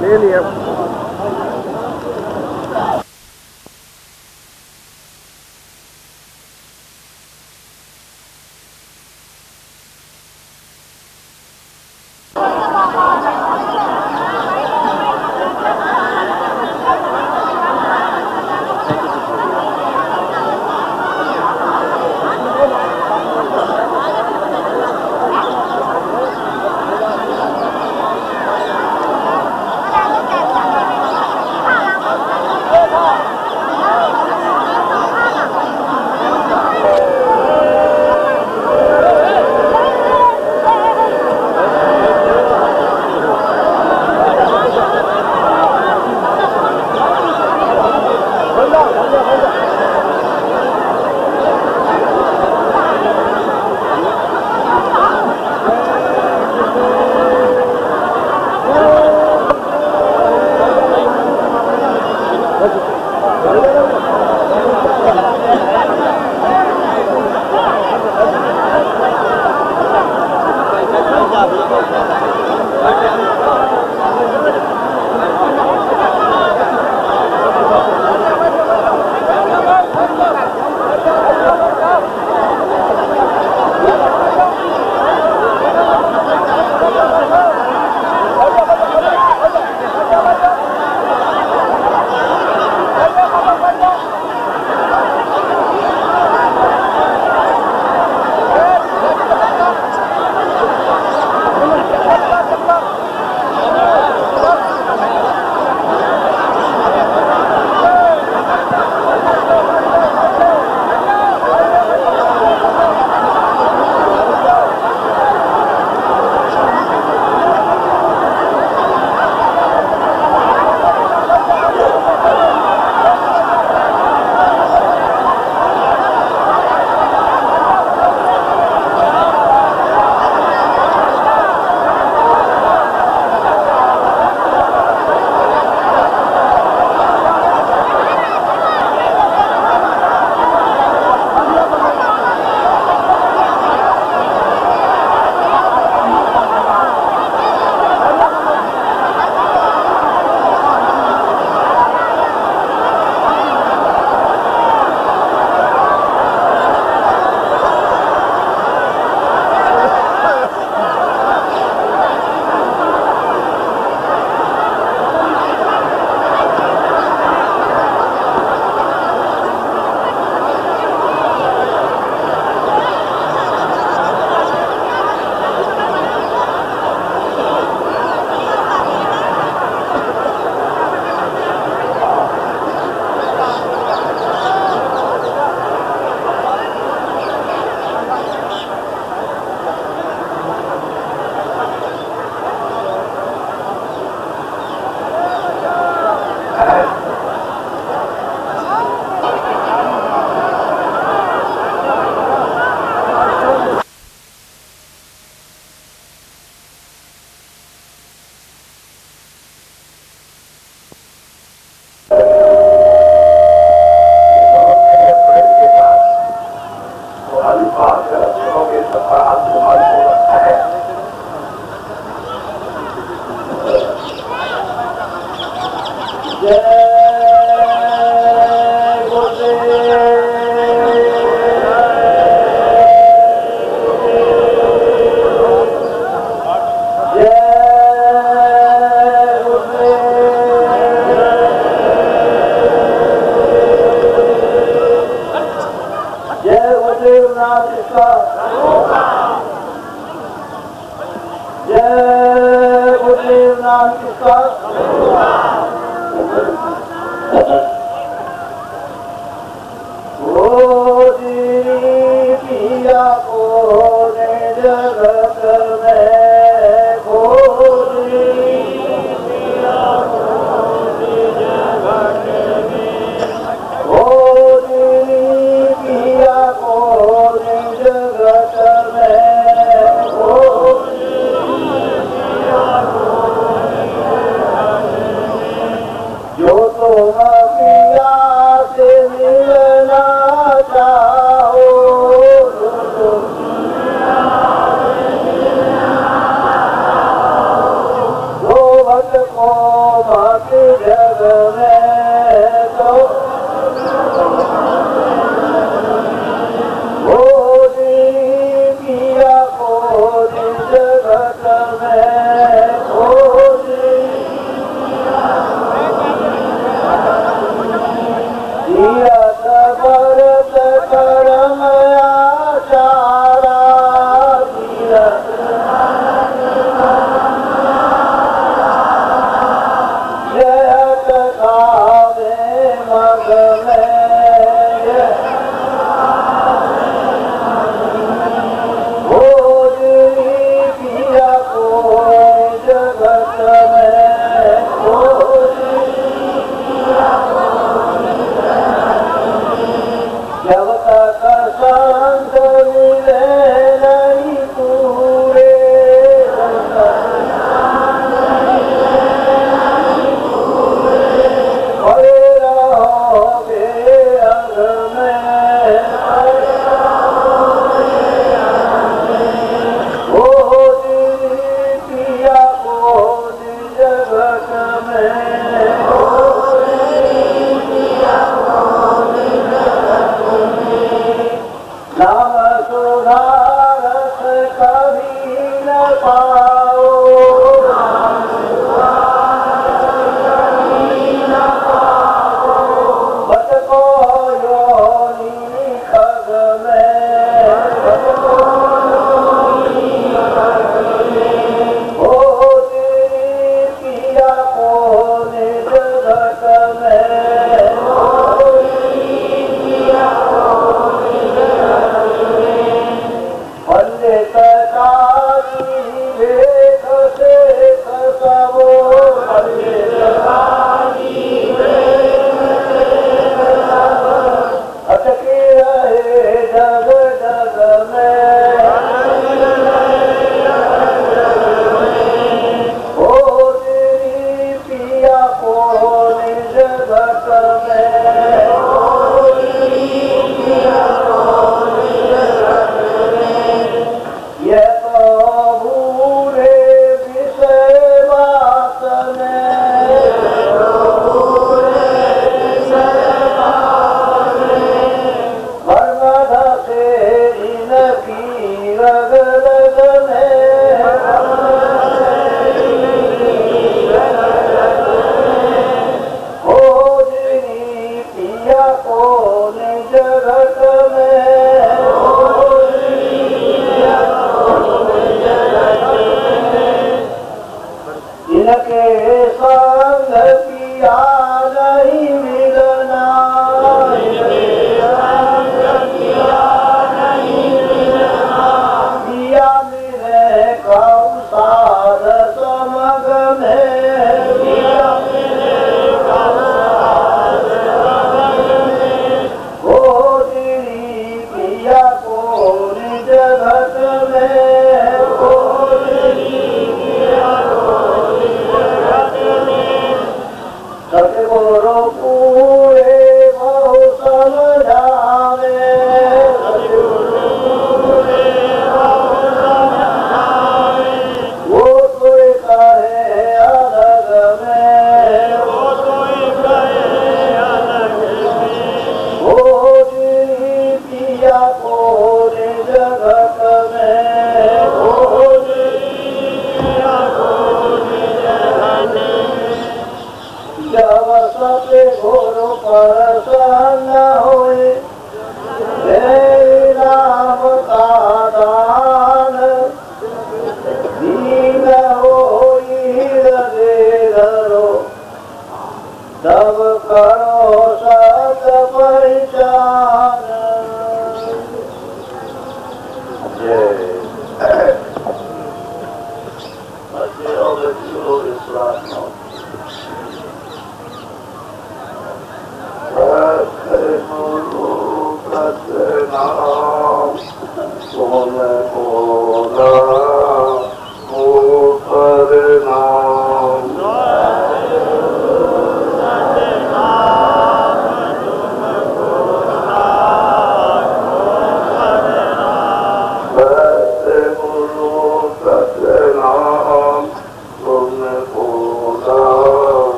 ले लिया।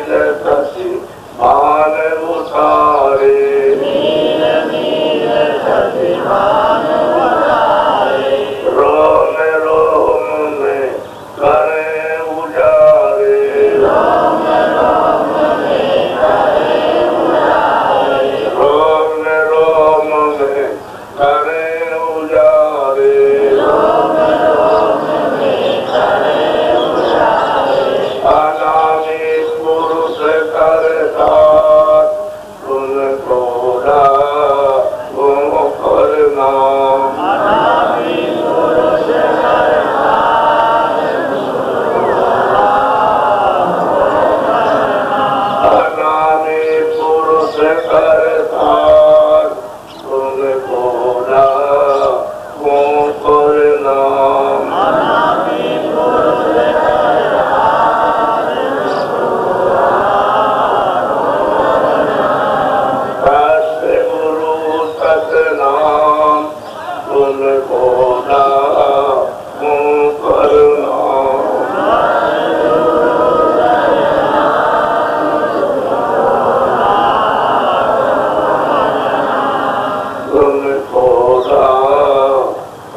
शशि मान उतारे रोम रोम में करे उजारे रोम रोम में करे उजारे अनामी पुरुष करता उनको करना अनामी पुरुष करता उनको करना नाम उनको करना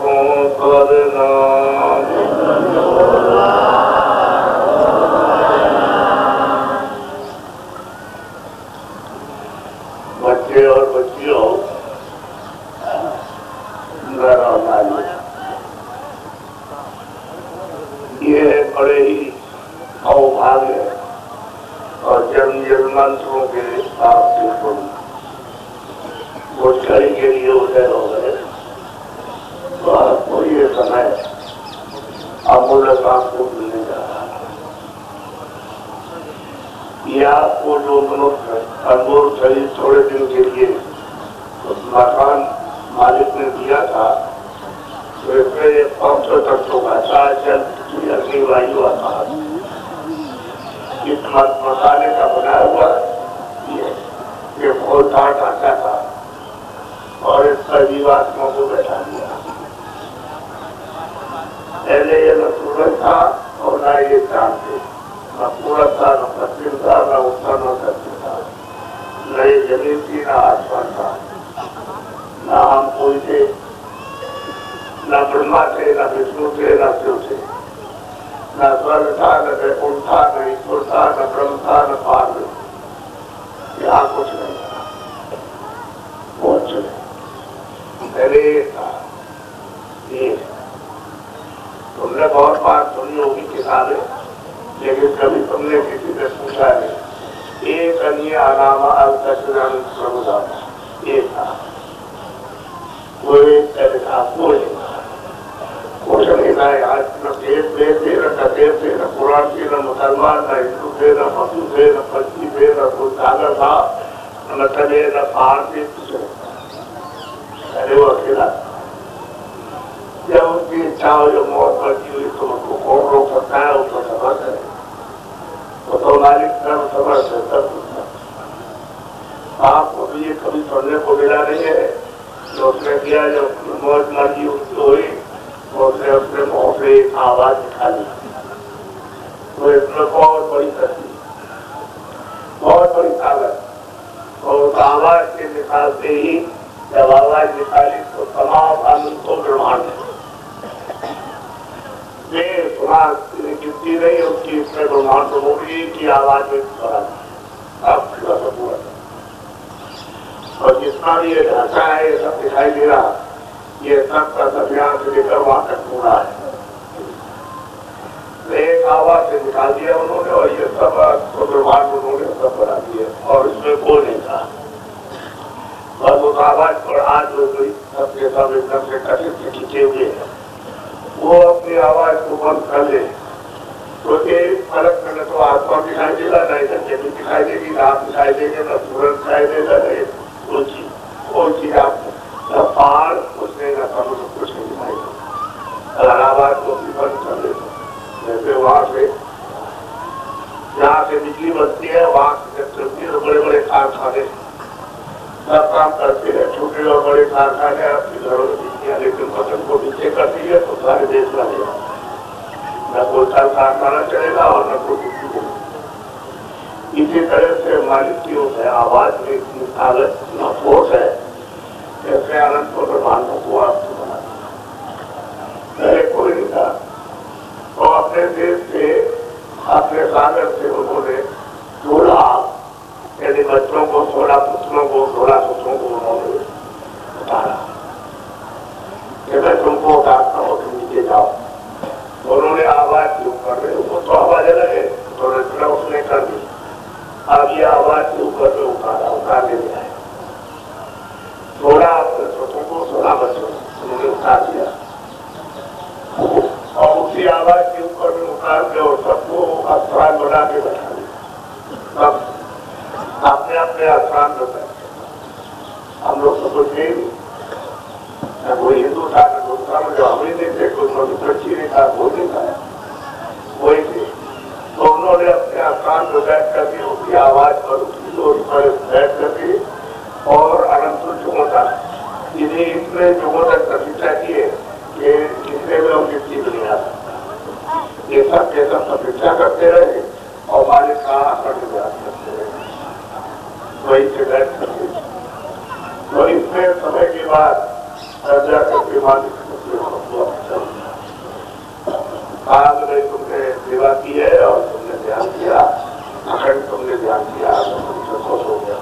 उनको करना बच्चे और बच्चियों ये बड़े ही अवभाग्य और जन्म जन्मांतरों के आपके वो छड़ी के लिए उदय हो गए तो आपको ये समय अमूल्य आपको मिलने जा रहा है। ये आपको जो मनुष्य अनमोल शरीर थोड़े दिन के लिए मकान मालिक ने दिया था तो इसमें ये 500 तत्वों का जल अग्नि वायु आकाश इस मसाले का बनाया हुआ ये फौजदार ढांचा था और इसका जीवात्मा को बैठा दिया। पहले ये न सूरज था और न ये चांद थे, न पूरब था, न पश्चिम था, न उत्तर, न दक्षिण था, न ये जमीन थी, न आसमान था, न हम कोई थे, न ब्रह्मा थे, न विष्णु थे, न शिव थे, न स्वर्ग था, न वैकुंठ था, न ईश्वर था, न ब्रह्म था, न पार्वती। यहाँ कुछ नहीं था, बहुत चले पहले था ये। तुमने बहुत बार सुनी होगी किताबें, लेकिन कभी तुमने किसी से पूछा नहीं। एक अन्य अनामा अल्पचरण प्रभुदान ये था, कोई था, कोई कुछ नहीं था। आज न देश देश थे, न कदेश थे, न पुराण थे, न मुसलमान, न हिंदू थे, न पशु थे, न पक्षी थे, न कोई सागर था, न तले, न पहाड़ थे, कुछ नहीं। अरे वो अकेला जब उसकी इच्छा हो जो मौत बची हुई तो उसको कौन रोक सकता है? उसको समर्थ है, वो तो मालिक सर्व समर्थ है, सब कुछ। आपको भी ये कभी सुनने को मिला नहीं है जो उसने किया, जो मौत मर्जी उसकी हुई तो उसने अपने मुंह से एक आवाज निकाली। तो इसमें बहुत बड़ी शक्ति, बहुत बड़ी ताकत, और उस आवाज के निकालते ही जब आवाज निकाली तो तमाम अनंतों ब्रह्मांड गिनती नहीं उसकी, इसमें ब्रह्मांड होगी की आवाज में भरा अब पूरा। और जितना भी ये ढांचा है ये सब दिखाई दे रहा, ये सब का अभियान से लेकर वहां तक पूरा है। एक आवाज से निकाल दिया उन्होंने और ये सब ब्रह्मांड उन्होंने सब बना दिया और इसमें कोई नहीं था। और उस आवाज पर आज हो गई सबके सब एकदम से कथित से खींचे हुए हैं। वो अपनी आवाज को बंद कर ले तो एक फलक में न तो आत्मा दिखाई देगा, न इधर जमीन दिखाई देगी, न आप दिखाई देंगे, न सूरज दिखाई देगा, न कोई चीज आपको, न पहाड़ कुछ नहीं, न समुद्र कुछ नहीं दिखाई देगा। अगर आवाज को भी बंद कर ले जैसे वहां से जहाँ से बिजली बनती है वहां से जब चलती है तो बड़े बड़े कारखाने सब काम करते हैं, छोटे और बड़े कारखाने आपके घरों में बिजलियाँ, लेकिन फसल को नीचे करती है तो सारे देश में न कोई कारखाना चलेगा और न कोई बिजली चलेगी। इसी तरह से मालिकियों से आवाज में इतनी ताकत, इतना फोर्स है, कैसे अनंत ब्रह्मांडों को आपको बना पहले कोई नहीं था। तो अपने देश से, अपने सागर से उन्होंने 16 यदि बच्चों को, 16 पुत्रों को, 16 पुत्रों को उन्होंने उतारा कि मैं तुमको उतारता हूँ, तुम नीचे जाओ। उन्होंने आवाज क्यों कर रहे हो, वो तो आवाज अलग है, तो रचना उसने कर दी। अब ये आवाज के ऊपर में उतारने में आए। 16 पुत्रों को, 16 बच्चों को उन्होंने उतार दिया और उसी आवाज के ऊपर में उतार के और सबको आस्थान बना के बैठा दिया। सब अपने अपने आस्थान पर बैठे। हम लोग तो कुछ नहीं, न कोई हिंदू था, न दूसरा में जो हम ही नहीं थे, कोई मनुष्य नहीं था, कोई नहीं था, वही थे। तो उन्होंने अपने आस्थान पर बैठ करके उसकी आवाज पर, उसकी जोर पर बैठ करके और अनंत जुगोता इन्हें इतने जुगोता प्रतिष्ठा किए कि इसमें में उनकी चीज नहीं आ सकता। ये सब के सब प्रतिष्ठा करते रहे और मालिक का प्रतिवाद करते रहे, वही से बैठ करके। तो इसमें समय के बाद राजा करके मालिक आज भाई तुमने सेवा की है और तुमने ध्यान किया, अखंड तुमने ध्यान किया, तुमसे खुश हो गया,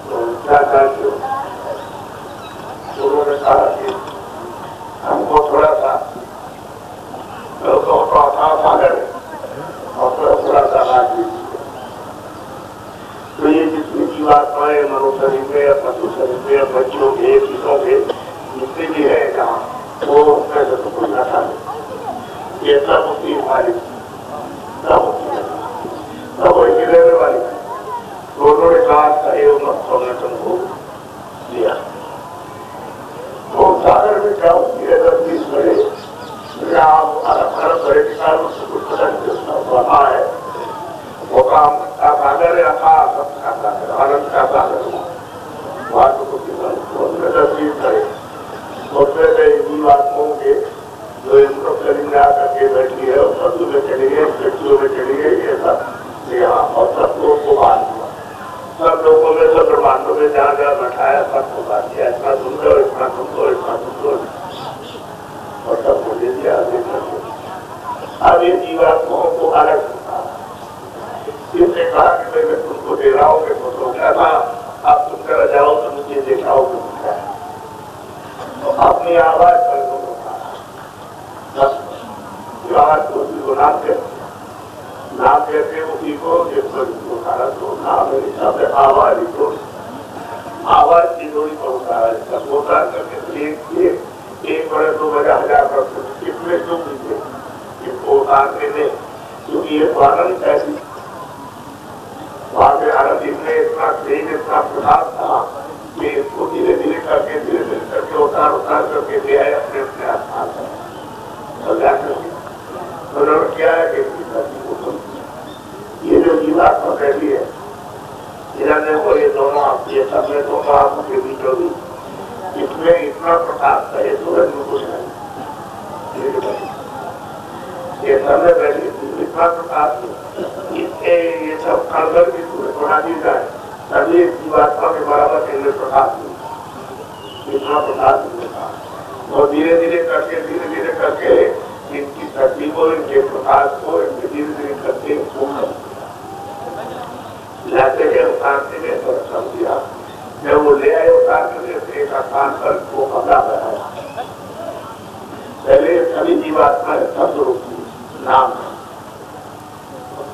तो क्या चाहते हो? उन्होंने कहा कि हमको थोड़ा सा सागर है और थोड़ा सा राज दीजिए। तो ये जितनी जीवात्माएं मनुष्य शरीर में, पशु शरीर में, बच्चों के, चीजों के जितने भी है जहाँ, वो उसमें से तो कोई ना था। ये सब उसकी मालिक, सब वही रहने वाली। तो उन्होंने कहा हमने तुमको दिया। तो सागर में क्या होती है, 10-20 बड़े अरब बड़े किसानों से कुछ पता नहीं है, वो काम का सागर है, सबका सागर, आनंद का सागर। वहां तो कुछ 10-20 बड़े उसमें से जीवात्माओं के जो इनको शरीर में आकर के बैठी है और पशु में चली गई, व्यक्तियों में चली गई, ये सब यहाँ और सब लोगों को बांध दिया। सब लोगों में, सब ब्रह्मांडों में जहाँ जहाँ बैठाया सबको बांध दिया। इतना सुंदर, इतना सुंदर, इतना सुंदर, और सबको दे दिया। अब ये जीवात्माओं को अलग होता, इसने कहा कि भाई मैं तुमको दे रहा हूँ, मैं खुश हो गया था, अब तुम चला जाओ तो मुझे देखाओ तो क्या है। तो अपनी आवाज पर नाम कहते उसी को जिस पर उतारा, तो नाम है आवाज ही तो आवाज की जोड़ी पर उतारा। सब उतार करके एक बड़े 2,000 कितने सुख थे इसको उतारने में, क्योंकि ये आनंद ऐसी वहां से आनंद इसमें इतना तेज, इतना प्रभाव था कि इसको धीरे धीरे करके उतार करके ले आए अपने अपने आस्थान पर। उन्होंने क्या है कि ये जो जीवात्मा पहली है, देखो ये दोनों ये सब में दोनों आंखों के बीचों बीच इसमें इतना प्रकाश है, सूरज में कुछ नहीं, ये सब में पहली इतना प्रकाश इसके ये सब कणकर भी सूरज बना दी जाए, तभी जीवात्मा के बराबर इनमें प्रकाश नहीं, इतना प्रकाश मिलता। और धीरे धीरे करके इनकी शक्ति को, इनके प्रकाश को, इनके धीरे धीरे करके लाते गए, उतारते गए, तो समझिया जब वो ले आए उतार कर एक स्थान पर वो कमरा बनाया। पहले सभी जीवात्माएं शब्द रूप नाम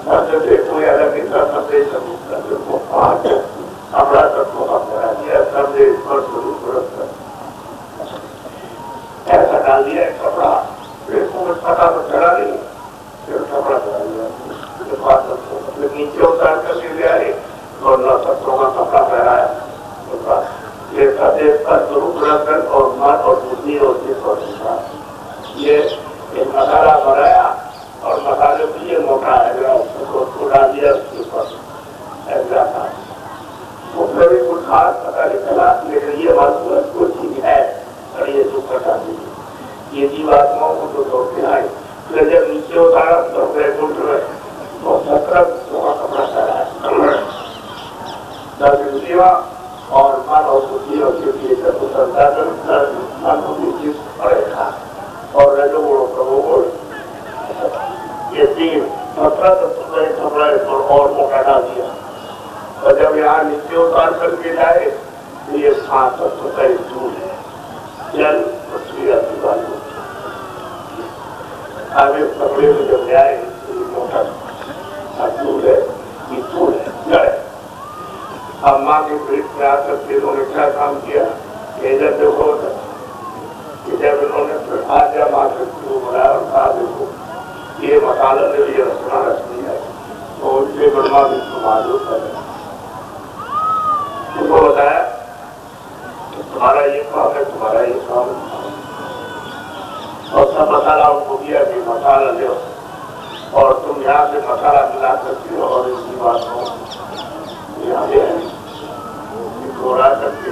शब्द से कोई अलग नहीं था, शब्द को 5 कमरा तत्वों का बना दिया, शब्द स्पर्श रूप ऐसा डाल दिया एक कपड़ा, फिर पता तो चला नहीं, फिर कपड़ा चला दिया, फिर नीचे उतार करके ले आए और 9 तत्वों का कपड़ा पहनाया। ये सदैव का स्वरूप रखकर और मन और बुद्धि और चित्त और विश्वास, ये एक मसाला बनाया और मसाले को ये मोटा है उसको डाल दिया उसके ऊपर ऐसा था। उसमें भी कुछ खास पता नहीं चला, लेकिन ये बात कुछ चीज है और ये दुख हटा दीजिए। ये जीवात्माओं को तो छोड़ते आए, फिर जब नीचे उतारा तो वैकुंठ में तो 17 का कपड़ा सेवा और मानव बुद्धि और के संसाधन पड़ेगा और रजोगुण प्रभुगुण ये तीन कपड़े और मोटा डाल दिया। और जब यहाँ नीचे उतार करके जाए तो ये 7 तत्व का स्थूल है, जल पृथ्वी अग्नि आगे कपड़े में जब जाए तो ये मोटा स्थूल है, स्थूल है, जड़ है। अब माँ के पेट में आकर के इन्होंने क्या काम किया, जब देखो कि जब इन्होंने आजा माँ शक्ति को बनाया और कहा देखो ये मसाला ने ये रचना रचनी है तो उनसे ब्रह्मा विष्णु महादेव कर उनको बताया कि तुम्हारा ये काम है, तुम्हारा ये काम है। और सब मसाला उनको दिया कि मसाला ले और तुम यहाँ से मसाला मिला सकते हो और इसी बात को यहाँ ले घोड़ा करके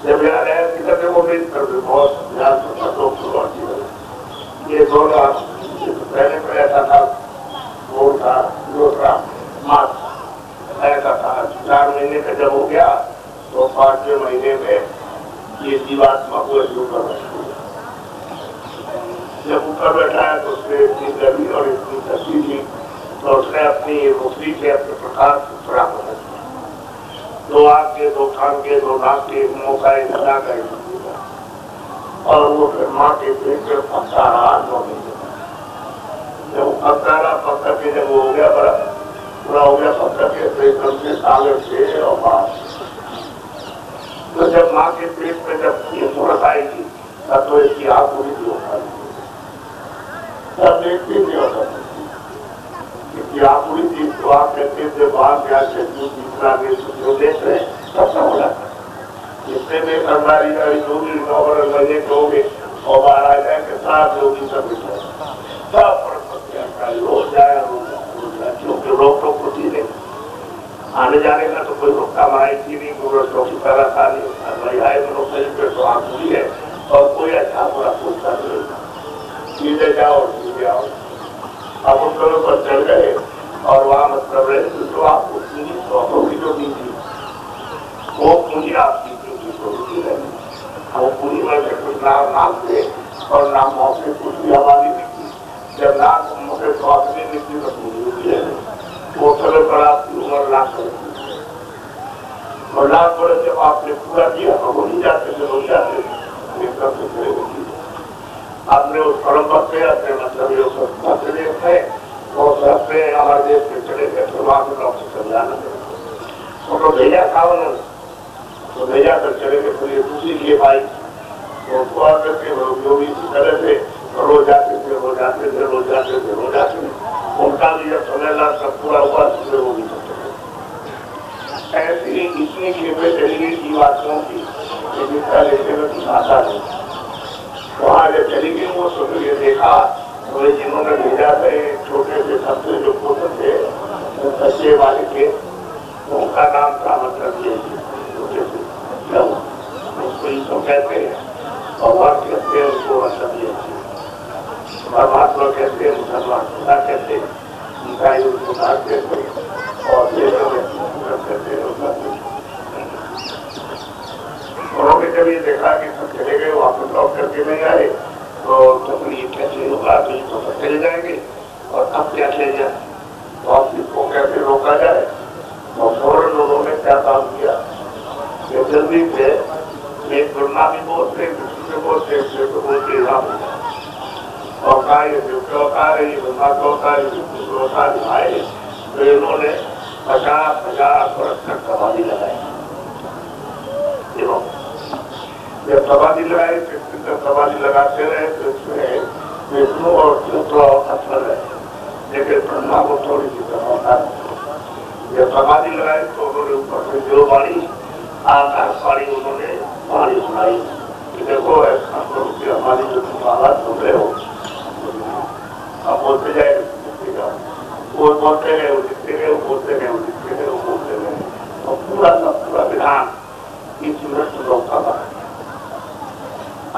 जब यहाँ रहे किधर वो भी कर बहुत ध्यान से ये दोनों पहले तो ऐसा था, वो था दूसरा मास ऐसा था। 4 महीने का जब हो गया तो 5वें महीने में ये जीवात्मा को ऊपर बैठा। जब ऊपर बैठा है तो उसने इतनी गर्मी और इतनी सर्दी थी तो उसने अपनी रोटी के अपने प्रकाश को थोड़ा बदल दिया। 2 आँख के 2 कान के 2 नाक के मुँह का लगा गए और वो फिर माँ के पेट में पकता रहा 9 महीने। जब वो पकता रहा पकता के जब वो हो गया बड़ा पूरा हो गया पकता के एकदम से कागज से और बाहर। तो जब माँ के पेट में जब ये सूरत आएगी तब तो इसकी आँख पूरी भी होता है, तब देखती नहीं हो सकती इसकी आँख पूरी थी। तो आप कहते थे बाहर क्या दूसरा जो देख रहे तब तक हो जाता है। इससे में सरदारी जो भी नौकर महीने के हो गए और बाहर आ जाए के साथ लोग सब रोज जाए क्योंकि रोक टोक होती नहीं, आने जाने का तो कोई रोकता हमारी थी नहीं, कोई पहला था नहीं आए पे तो आप हुई है और कोई अच्छा बुरा पूछता नहीं, सीधे जाओ सीधे आओ। अब उन लोगों पर चल गए और वहाँ मतलब रहे तो आपको पूरी शौकों की जो दी थी वो पूरी आपकी वो पूरी में से कुछ नाम थे और नाम मौके कुछ भी हमारी निकली। जब नाम मुझे स्वास्थ्य नहीं निकली तो पूरी होती है वो चलो पर आपकी उम्र लाख करेगी और लाख बड़े जब आपने पूरा किया तो वो नहीं जाते थे, हो जाते एकदम से खड़े होगी। आपने उस परम भक्त से अपने मतलब ये है और अपने हमारे देश में चले गए तो वहाँ पे डॉक्टर समझाना तो भेजा था उन्होंने तो भेजा कर चले गए। फिर ये दूसरी लिए भाई तो उसको आकर के जो भी इसी तरह से रोज जाते थे रोज जाते थे रोज जाते थे रोज जाते थे उनका भी जब समय ला सब पूरा हुआ तो वो भी ऐसी इतनी खेपे चली गई जीवात्माओं की जिसका लेते में कुछ आता नहीं। वहाँ जब चली गई वो सुन के देखा तो जिन्होंने भेजा थे छोटे से सबसे जो पुत्र थे सच्चे वाले के उनका नाम था मतलब ये उसको इसको कहते हैं भगवान कहते हैं उसको मतलब ये परमात्मा कहते हैं मुसलमान खुदा कहते हैं ईसाई उसको नाथ कहते हैं और कहते हैं उन्होंने जब ये देखा कि सब चले गए वापस लौट करके नहीं आए तो ये कैसे होगा तो ये तो चले जाएंगे और अब क्या किया जाए तो आप इसको कैसे रोका जाए। तो फौरन उन्होंने क्या काम किया कि जल्दी से एक ब्रह्मा भी बोलते विष्णु भी बोलते तो बोलते राम और कहा ये विष्णु अवतार है ये ब्रह्मा का अवतार है विष्णु का अवतार आए तो इन्होंने 50 वर्ष तक समाधि लगाई। जब समाधि लगाई फिर समाधि लगाते रहे तो इसमें विष्णु और थोड़ा असर है लेकिन ब्रह्मा को थोड़ी सी समाधान। जब समाधि लगाई तो उन्होंने ऊपर से जो वाणी आकाश वाणी उन्होंने वाणी सुनाई कि देखो ऐसा करो कि हमारी जो तुम आवाज सुन रहे हो अब बोलते जाए वो बोलते रहे वो दिखते रहे वो बोलते रहे वो दिखते रहे वो बोलते रहे और पूरा का पूरा विधान इस मृत्यु लोग का बना।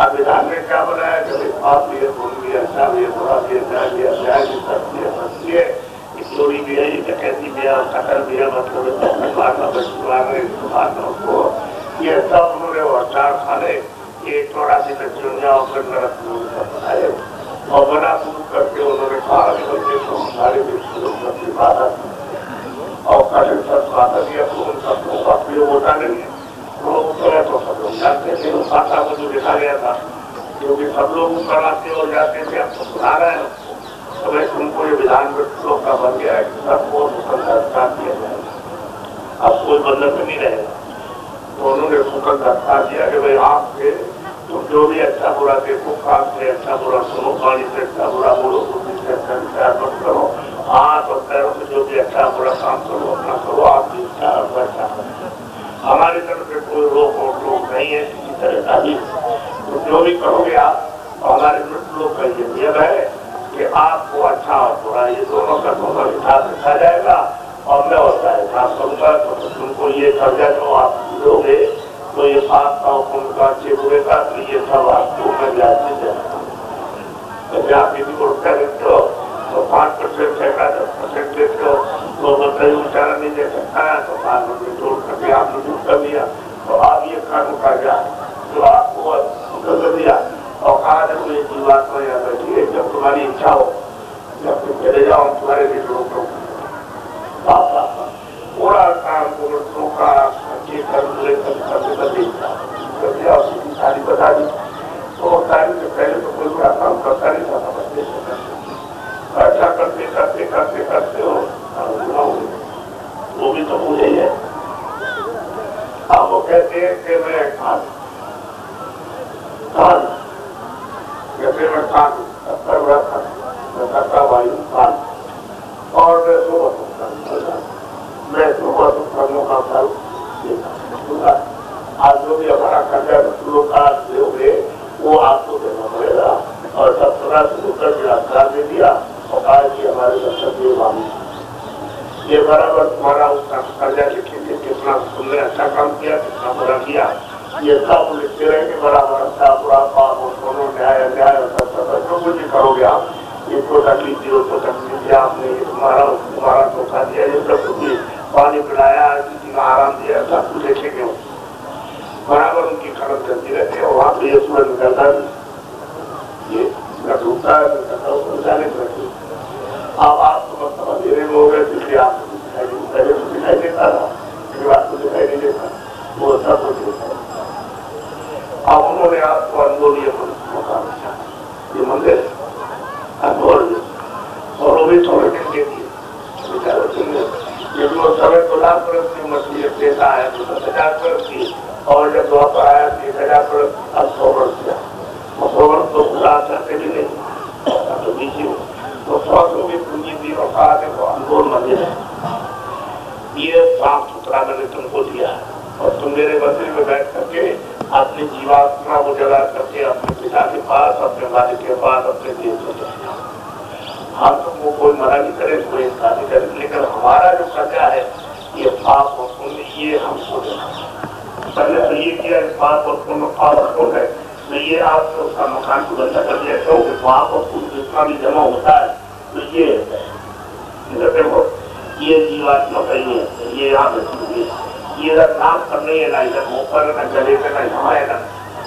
अब विधान में क्या बनाया कि पाप लिए पुण्य लिए अच्छा लिए बुरा लिए न्याय लिए न्याय लिए सत्य लिए चोरी भी है, डकैती भी है, कत्ल भी है, मतलब मारना, बच्ची मारना उसको, ये सब उन्होंने हथियार खाने, ये 84 में चुनिया और फिर नरक बनाए और बना शुरू करके उन्होंने कहा कि बच्चे को हमारे भी बाधा और कठिन सब बाधा दिया तो उन सब लोगों का प्रयोग होता नहीं है। तो सब लोग जानते थे, उस भाषा को जो देखा गया था, क्योंकि सब लोग कराते और जाते थे, अब तो सुना रहे हैं, तो वैसे उनको ये विधान में लोग का बन गया है कि सबको संस्कार दिया जाएगा, अब कोई बंधन नहीं रहेगा। तो उन्होंने संस्कार दिया कि भाई आपसे तुम जो भी अच्छा बुरा देखो, काम से अच्छा बुरा सुनो, पानी से अच्छा बुरा बोलो, बुद्धि से अच्छा विचार मत करो, हाथ और पैरों से जो भी अच्छा बुरा काम करो अपना करो, आपकी इच्छा अच्छा करो। हमारी तरफ से कोई रोक और टोक नहीं है किसी तरह का भी, तो जो भी करोगे आप, हमारे मृत लोग का ये नियम है कि आपको अच्छा और बुरा ये दोनों का दोनों हिसाब रखा जाएगा और मैं होता है हिसाब करूंगा। तो तुमको ये कर्जा जो आप लोगे तो ये पाप का हुक्म का अच्छे बुरे का तो ये सब आपको मैं ब्याज नहीं देना। जैसे आप किसी को रुपया देते हो तो 5% का 10% देते हो तो मतलब उच्चारण नहीं दे सकता है, तो 5 रुपये जोड़ करके आपने जुट कर दिया, तो आप ये कानून का जाए जो आपको कर दिया और कहा जब ये जीवात्मा यहाँ बैठी है, जब तुम्हारी इच्छा हो जब तुम चले जाओ तुम्हारे लिए रोक लो पूरा काम को का अच्छे शादी बता दी। तो शादी से पहले तो कोई बड़ा काम करता नहीं था, समझते अच्छा करते करते करते करते हो वो भी तो मुझे ही है। अब वो कहते हैं कि मैं खान जैसे मैं खान मैं करता वायु खान और मैं सुबह कर्मों का फल दूंगा। आज जो भी हमारा कर्जा लोग का दोगे वो आपको देना पड़ेगा और सब तरह से उत्तर गिरफ्तार दे दिया और कहा कि हमारे कर्तव्य मांगी ये बराबर तुम्हारा उसका कर्जा लिखेंगे, कितना तुमने अच्छा काम किया, कितना बुरा किया, ये सब लिखते रहे कि बराबर अच्छा बुरा पाप और दोनों न्याय अन्याय और सब जो कुछ करोगे आप, इसको तकलीफ दी उसको तकलीफ दिया, आपने तुम्हारा धोखा दिया, ये सब कुछ पानी पिलाया, किसी का आराम दिया, सब कुछ देखेंगे बराबर उनकी खड़क चलती रहती है और वहाँ पे ये सूरज निकलता है, ये न डूबता है न जाने लगती। अब आप तो मतलब अंधेरे में हो गए इसलिए आपको दिखाई नहीं, पहले तो दिखाई देता था, फिर आपको दिखाई नहीं देता, वो सब कुछ देता है। अब उन्होंने आपको अनमोल ये मकान ये मंदिर अनमोल और वो भी थोड़े दिन के लिए वो समय तो लाख वर्ष की मछली देता है तो 10,000 वर्ष की, और जब द्वापर आया 1,000 वर्ष, अब 100 वर्ष किया, 100 वर्ष तो पूरा चाहते भी नहीं तो बीच तो 100 भी पूंजी दी और कहा देखो अनमोल मंदिर है, ये साफ सुथरा मैंने तुमको दिया है और तुम मेरे मंदिर में बैठ करके अपनी जीवात्मा को जगा करके अपने पिता के पास, अपने मालिक के पास, अपने देश में चले जाओ। हम तुमको कोई मना नहीं करे, कोई इंसान नहीं करे, लेकिन हमारा जो कर्जा है ये पाप और पुण्य ये हमको देना। पहले तो ये किया पाप और पुण्य पाप और पुण्य है, तो ये आप उसका मकान को बंदा कर दिया क्योंकि पाप और पुण्य जितना भी जमा होता है तो ये देखो ये जीवात्मा का ही है, ये यहाँ बैठी हुई है, ये नाम पर नहीं है, ना इधर ऊपर न गले पे न हमारे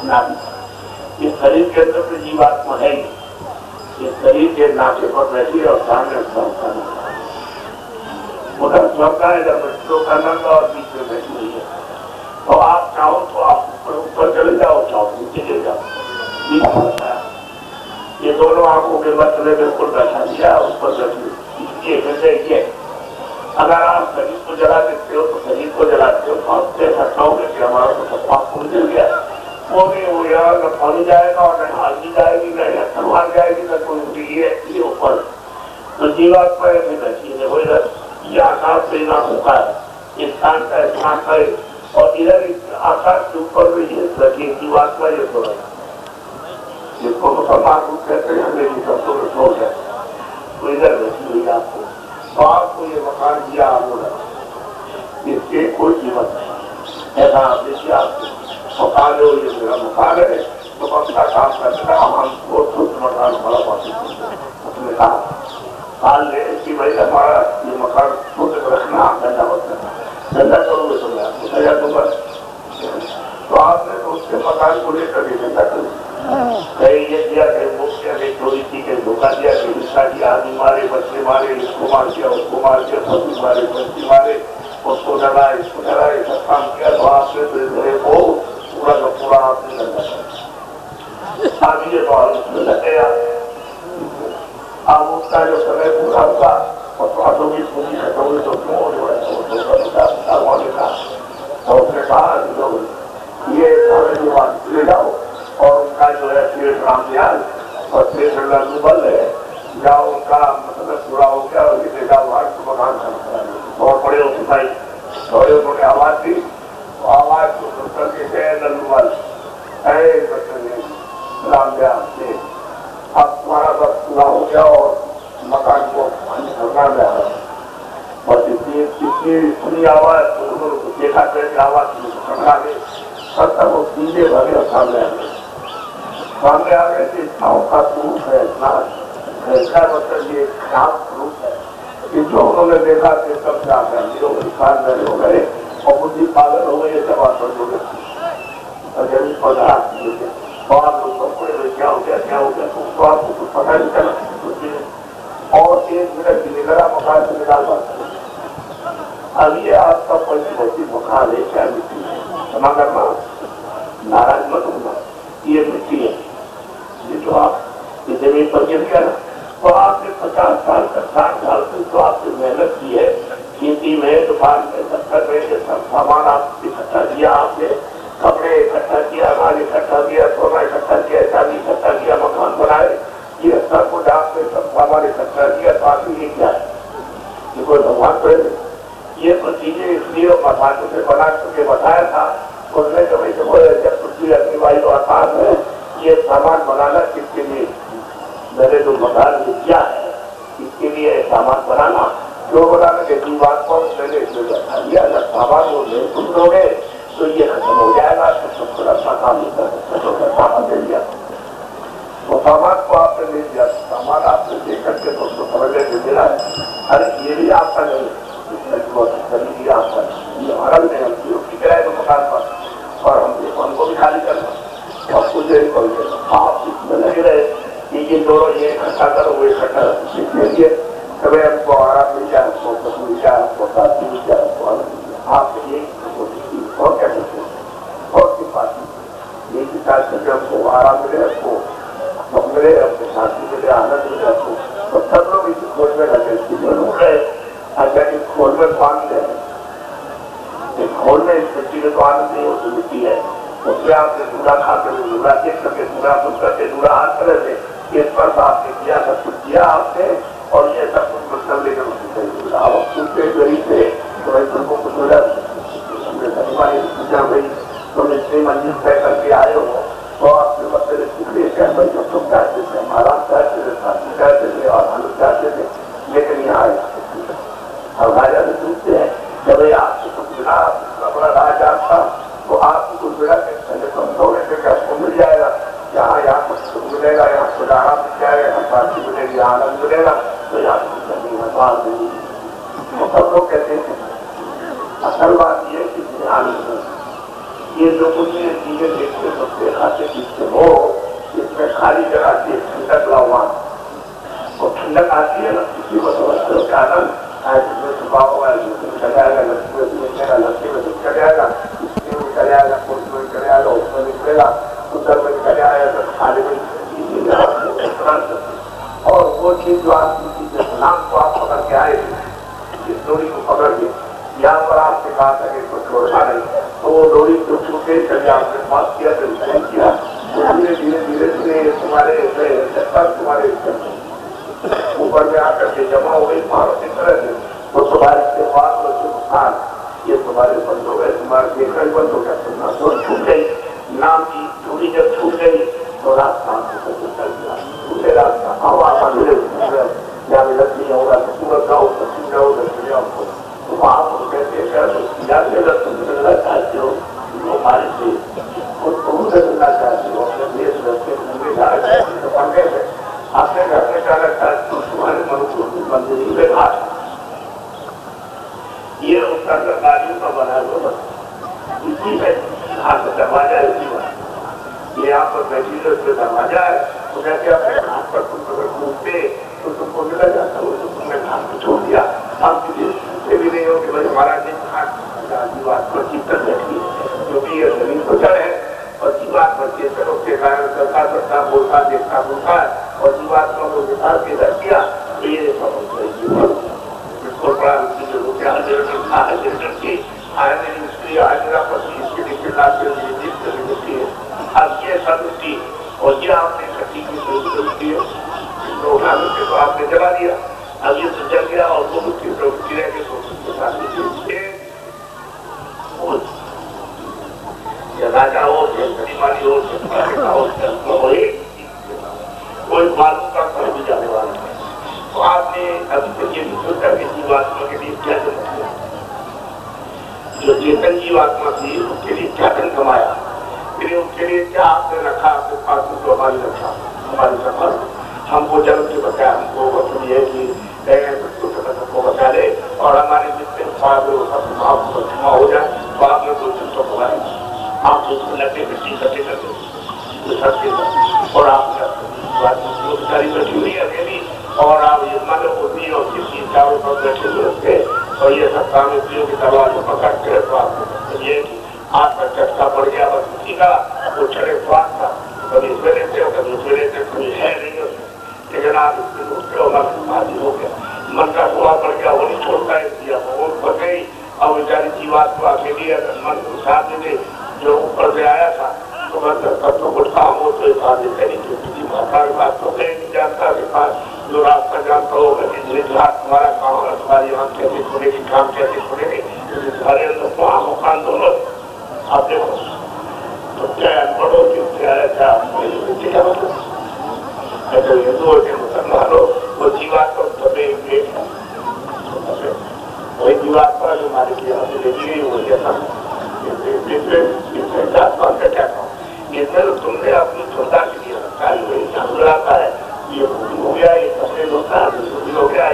नाम, ये शरीर के अंदर तो जीवात्मा है, ये शरीर के नाके पर बैठी है और सामने उधर स्वर्ग है, इधर बच्चों का नंद और बीच में बैठी हुई है। तो आप चाहो तो आप ऊपर चले जाओ, चाहो नीचे चले जाओ, बीच में ये दोनों आंखों के मसले बिल्कुल बैठा दिया ऊपर बैठी ये वैसे अगर आप शरीर को जला देते हो तो शरीर को जलाते हो, आप ऐसा कहोगे कि हमारा तो सब पाप मिल गया, वो भी हो गया, न पानी जाएगा और न आदमी जाएगी, न तलवार जाएगी, न कोई ये ऊपर तो जीवात्मा ऐसे बैठी है। वो इधर ये आकाश से ना होता है, स्थान का स्थान है और इधर आकाश के ऊपर में ये लगी जीवात्मा ये थोड़ा जिसको मुसलमान रूप कहते हैं, अंग्रेजी शब्दों में छोड़ है, तो इधर बैठी हुई आपको, तो आपको ये मकान दिया आप लोग, इसके कोई कीमत नहीं, ऐसा आप देखिए आपको मकान हो, ये मेरा मकान है, तो अपना काम करता हमको खुद मकान बड़ा पाते उसने कहा हाल ले कि भाई हमारा मारे, इसको मार दिया, उसको मार दिया, सब्जी मारे, बच्ची मारे, उसको डराए, इसको डराए, सब काम किया। तो आपने धीरे को पूरा का पूरा आपने लगा आगे तो उसमें लगे। अब उसका जो समय पूरा हुआ और प्रातों की पूरी खत्म हुई तो क्यों तो उसने कहा ये सारे बात ले जाओ और उनका जो है शेष रामदयाल और शेष लल्लूबल है, जाओ उनका मतलब पूरा हो गया और ये देखा मकान और बड़े हो सिपाही थोड़े उन्होंने आवाज दी। तो आवाज को सुनकर के लल्लूबल रामदयाल से अब तुम्हारा बस पूरा हो गया और मकान को करना गया और इतनी आवाज तो उन्होंने देखा कि आवाज खड़ा गई तब तक वो सीधे भरे और सामने आ गए थे। छाव का रूप है इतना ऐसा मतलब ये खराब रूप है कि जो उन्होंने देखा कि सब जाकर हो गए और बुद्धि पागल हो गए। सब आप हो गए और जब पौधा और आप लोग क्या हो गया तो आपको कुछ पता नहीं चला और 1 मिनट की निगरा मकान से निकाल पाते। अब ये आपका पंचभौती बुखार है, क्या मिट्टी है, क्षमा करना, नाराज मत होना, ये मिट्टी है। ये जो आप ये जमीन पर गिर गया ना तो आपने 50 साल तक 60 साल तक तो आपने मेहनत की है खेती में, दुकान में, दफ्तर में, ये सब सामान आप इकट्ठा किया, आपने कपड़े इकट्ठा किया, अनाज इकट्ठा किया, सोना इकट्ठा किया, चांदी इकट्ठा किया, मकान बनाए, ये सब कुछ आपने सब सामान इकट्ठा किया। तो आपने ये क्या है, ये कोई भगवान तो ये तो चीजें इसलिए मकान से बना करके बताया था उसने जब पृथ्वी अपनी वायु आकाश है ये सामान बनाना किसके लिए, मेरे जो मकान क्या है इसके लिए सामान बनाना, जो बनाने के बात को मैंने इसमें बैठा दिया। अगर सामान वो नहीं सुन लोगे तो ये खत्म हो जाएगा। तो सब थोड़ा सा काम सामान दे दिया, वो सामान को आपने ले दिया, सामान आपने दे करके तो उसको समझ लेके मिला है। अरे ये भी आपका नहीं, आपका ये हमारा भी नहीं, हम किराए को मकान पर और हमको भी खाली करना और कुछ आप इसमें लगे रहे कि ये दोनों ये इकट्ठा करो वो इकट्ठा इसलिए कभी हमको आराम मिल जाए, हमको कुछ मिल जाए, हमको शांति मिल जाए, हमको आप ये और क्या करते हैं और किस बात ये विचार करके हमको आराम मिले, हमको मिले, हमको शांति मिले, आनंद मिले, हमको तो सब लोग इस खोज में लगे ढूंढ रहे। अगर इस खोल में बांध है, इस खोल में इस मिट्टी में तो आनंद नहीं होती मिट्टी है, उसमें आपने दूरा खाकर दूरा देख करके दूरा कुछ करके दूरा हाथ करे थे, इस पर आपने किया सब कुछ किया आपने और ये सब कुछ मतलब लेकर उससे अब पूछते गरीब थे तो भाई तुमको कुछ मिला हमारी पूजा भाई तुम इतनी मंजिल तय करके आए हो तो आपने बच्चे सीखिए क्या भाई जो तुम चाहते थे, महाराज चाहते थे, शास्त्री चाहते थे और हम चाहते थे, लेकिन यहाँ आए अब राजा से पूछते हैं जब आपको कुछ मिला, बड़ा राजा था तो आपको कुछ मिला पहले तो हम दौड़े थे कि आपको मिल जाएगा, यहाँ कुछ मिलेगा, यहाँ कुछ आराम मिल जाएगा, यहाँ शांति मिलेगी, आनंद मिलेगा, तो यहाँ कुछ नहीं है। तो सब लोग कहते हैं असल बात ये कि आनंद ये जो कुछ चीजें देखते सबसे खाते पीछे हो इसमें खाली जगह से ठंडक लावा और ठंडक आती है ना किसी को समझते हो क्या आनंद छुपा हुआ है, चल जाएगा लक्ष्मी में चल जाएगा, इसमें भी चल जाएगा, पुरुष में चल जाएगा, उसमें निकलेगा, उत्तर में चल जाएगा, खाली में और वो चीज जो आपकी चीज नाम को आप पकड़ के आए इस डोरी को पकड़ के यहाँ पर आपसे कहा था कि इसको छोड़ना नहीं, तो वो डोरी को छूटे चलिए आपने पास किया फिर किया धीरे धीरे धीरे धीरे तुम्हारे तुम्हारे ऊपर में आकर के जमा हो गई मारो की तरह से तो तुम्हारे त्योहार और ये तुम्हारे बंद हो गए, तुम्हारे देखना बंद हो गया, तुम तो छूट गई, नाम की चोरी जब छूट गई तो रास्ता चल गया, छूटे रास्ता आओ आप अंधेरे जहाँ लक्ष्मी होगा सूरत जाओ दक्षिण जाओ दक्षिण जाओ तो आप कहते मिलना चाहते हो हमारे से मिलना चाहते हो अपने देश रस्ते घूमे जा रहे तो पंडे से आपने घर में जाना चाहते हो तुम्हारे मनुष्य मंदिर में घाट ये उसका सरकारियों का बना हुआ इसी में हाथ दरवाजा है, इसी में ये यहाँ पर तहसील से दरवाजा है तो कहते अपने हाथ पर तुम अगर घूमते तो तुमको मिला जाता हो तो तुम्हें ہم کو چھوڑ دیا. ہم کسی سے بھی نہیں ہو کہ بھائی ہمارا جیوات پر چیتن بیٹھی ہے جو بھی یہ زمین کو چڑھ ہے اور جیوات پر چیتنوں کے کارن کرتا کرتا بولتا دیکھتا بولتا ہے اور جیوات کو مثال کے در کیا تو یہ سمجھ گئی جیوات اس کو بڑا کی ضرورت ہے. حضرت کی حاضر اس کی حاضرہ پسی اس کے لیے لاکھ کے لیے جیت کر ہوتی ہے. اب یہ سب اس کی اور یہ آپ نے کٹی کی ضرورت ہوتی ہے تو اٹھا کر کے تو آپ نے جلا دیا. اب یہ تو جل گیا اور وہ اس کی پروتی رہ کے تو اس کے ساتھ راجا ہو والی ہو کوئی معلوم کا کر بھی جانے والا ہے. تو آپ نے ابھی تک یہ بھی سوچا کہ جیواتما کے لیے کیا کیا جو چیتن جیواتما تھی اس کے لیے کیا دن کمایا پھر اس کے لیے کیا آپ نے رکھا اپنے پاس جو ہماری رکھا ہماری سفر ہم کو جنم سے بچایا. ہم کو مطلب یہ ہے کہ کو بچا لے اور ہمارے جتنے خواب ہے وہ سب جمع ہو جائے تو آپ نے کوئی چیز تو کمائی آپ اس کو لگے مٹی کٹے کرتے اور آپ جو بیچاری بیٹھی ہوئی ہے اکیلی اور آپ یزمان ہوتی اور کسی چاروں پر بیٹھے ہوئے تھے اور یہ سب کام اپنیوں کی دروازے پکڑتے ہیں تو آپ کو یہ کہ آپ کا چٹکا پڑ گیا بس اسی کا وہ چڑے سواد تھا کبھی اس میں لیتے ہو کبھی اس میں لیتے کوئی ہے نہیں اس میں لیکن آپ اس میں اٹھتے ہو حاضر ہو گیا من کا سوا پڑ گیا وہ نہیں چھوڑتا ہے دیا وہ پڑ گئی اور بیچاری جیوات کو اکیلی من کو ساتھ دے جو اوپر سے آیا تھا تو میں سب کو کچھ کام ہو تو حاضر کریں گے کسی ماتا کی بات تو کہیں نہیں جانتا کہ پاس جو راستہ جانتا ہوگا کہ جہاز تمہارا کام ہے تمہاری وہاں کیسے کھلے گی کام کیسے کھلے گی سارے اندر وہاں مکان دونوں آپ دیکھو تو کیا پڑھو کیوں کیا ہے کیا کیا مطلب ایسے ہندو کے مسلمان ہو وہ جیوات پر سبے وہی جیوات پر جو ہمارے لیے ہمیں لے دی گئی وہی ایسا تم نے اپنی چھوٹا کے لیے رکھا ہے وہی جانور آتا ہے یہ بھولی ہو گیا یہ سفید ہوتا ہے یہ ہو گیا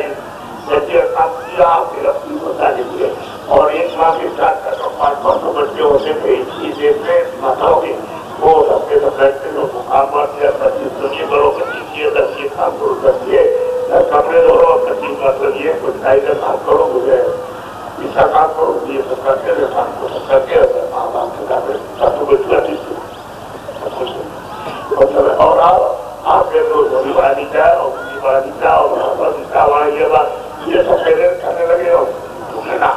جیسے کام کیا آپ کے رفتی ہوتا ہے اور ایک ماہ کے ساتھ 500 بچے ہوتے تھے اسی دیش میں ماتاؤں کے وہ ہفتے سب بیٹھتے لوگ کو کام کرتے ہیں 25 سنیے کرو 25 یہ 10 یہ کام کرو 10 یہ 10 کمرے دو 25 مطلب یہ کچھ ڈھائی کا کام کرو مجھے ایسا کام کرو یہ سب کرتے ہیں کام کو سب کر کے ماں باپ کے کام ساتھوں کو چلاتی اور آپ کے تو زمین بڑا دیتا ہے اور زمین بڑا دیتا اور وہاں پر دیتا وہاں یہ بات یہ سب پہلے کرنے لگے اور تمہیں نا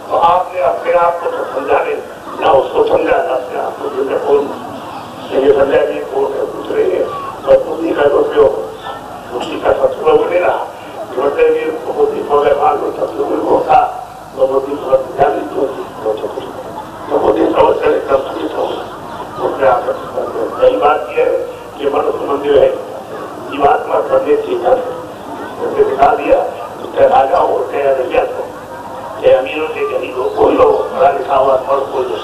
تو آپ نے اپنے آپ کو سمجھا نہیں نہ اس کو سمجھا نہ اپنے آپ کو جو کون یہ سمجھا نہیں کون ہے دوسرے ہے اور اسی کا دوسرے ہو اسی کا سب سے نہیں رہا چھوٹے بھی بہت ہی ہو گئے مان لو سب سے ہوتا تو بہت ہی سمجھ جانے تو بہت ہی سمجھ کرے کب سمجھ ہوگا پہلی بات یہ ہے کہ منوس مندر ہے جیواتما کرنے سیکھا اسے دکھا دیا چاہے راجا ہو چاہے رجت ہو چاہے امیروں سے غریب ہو کوئی ہو پڑھا لکھا ہوا پڑھ کوئی ہو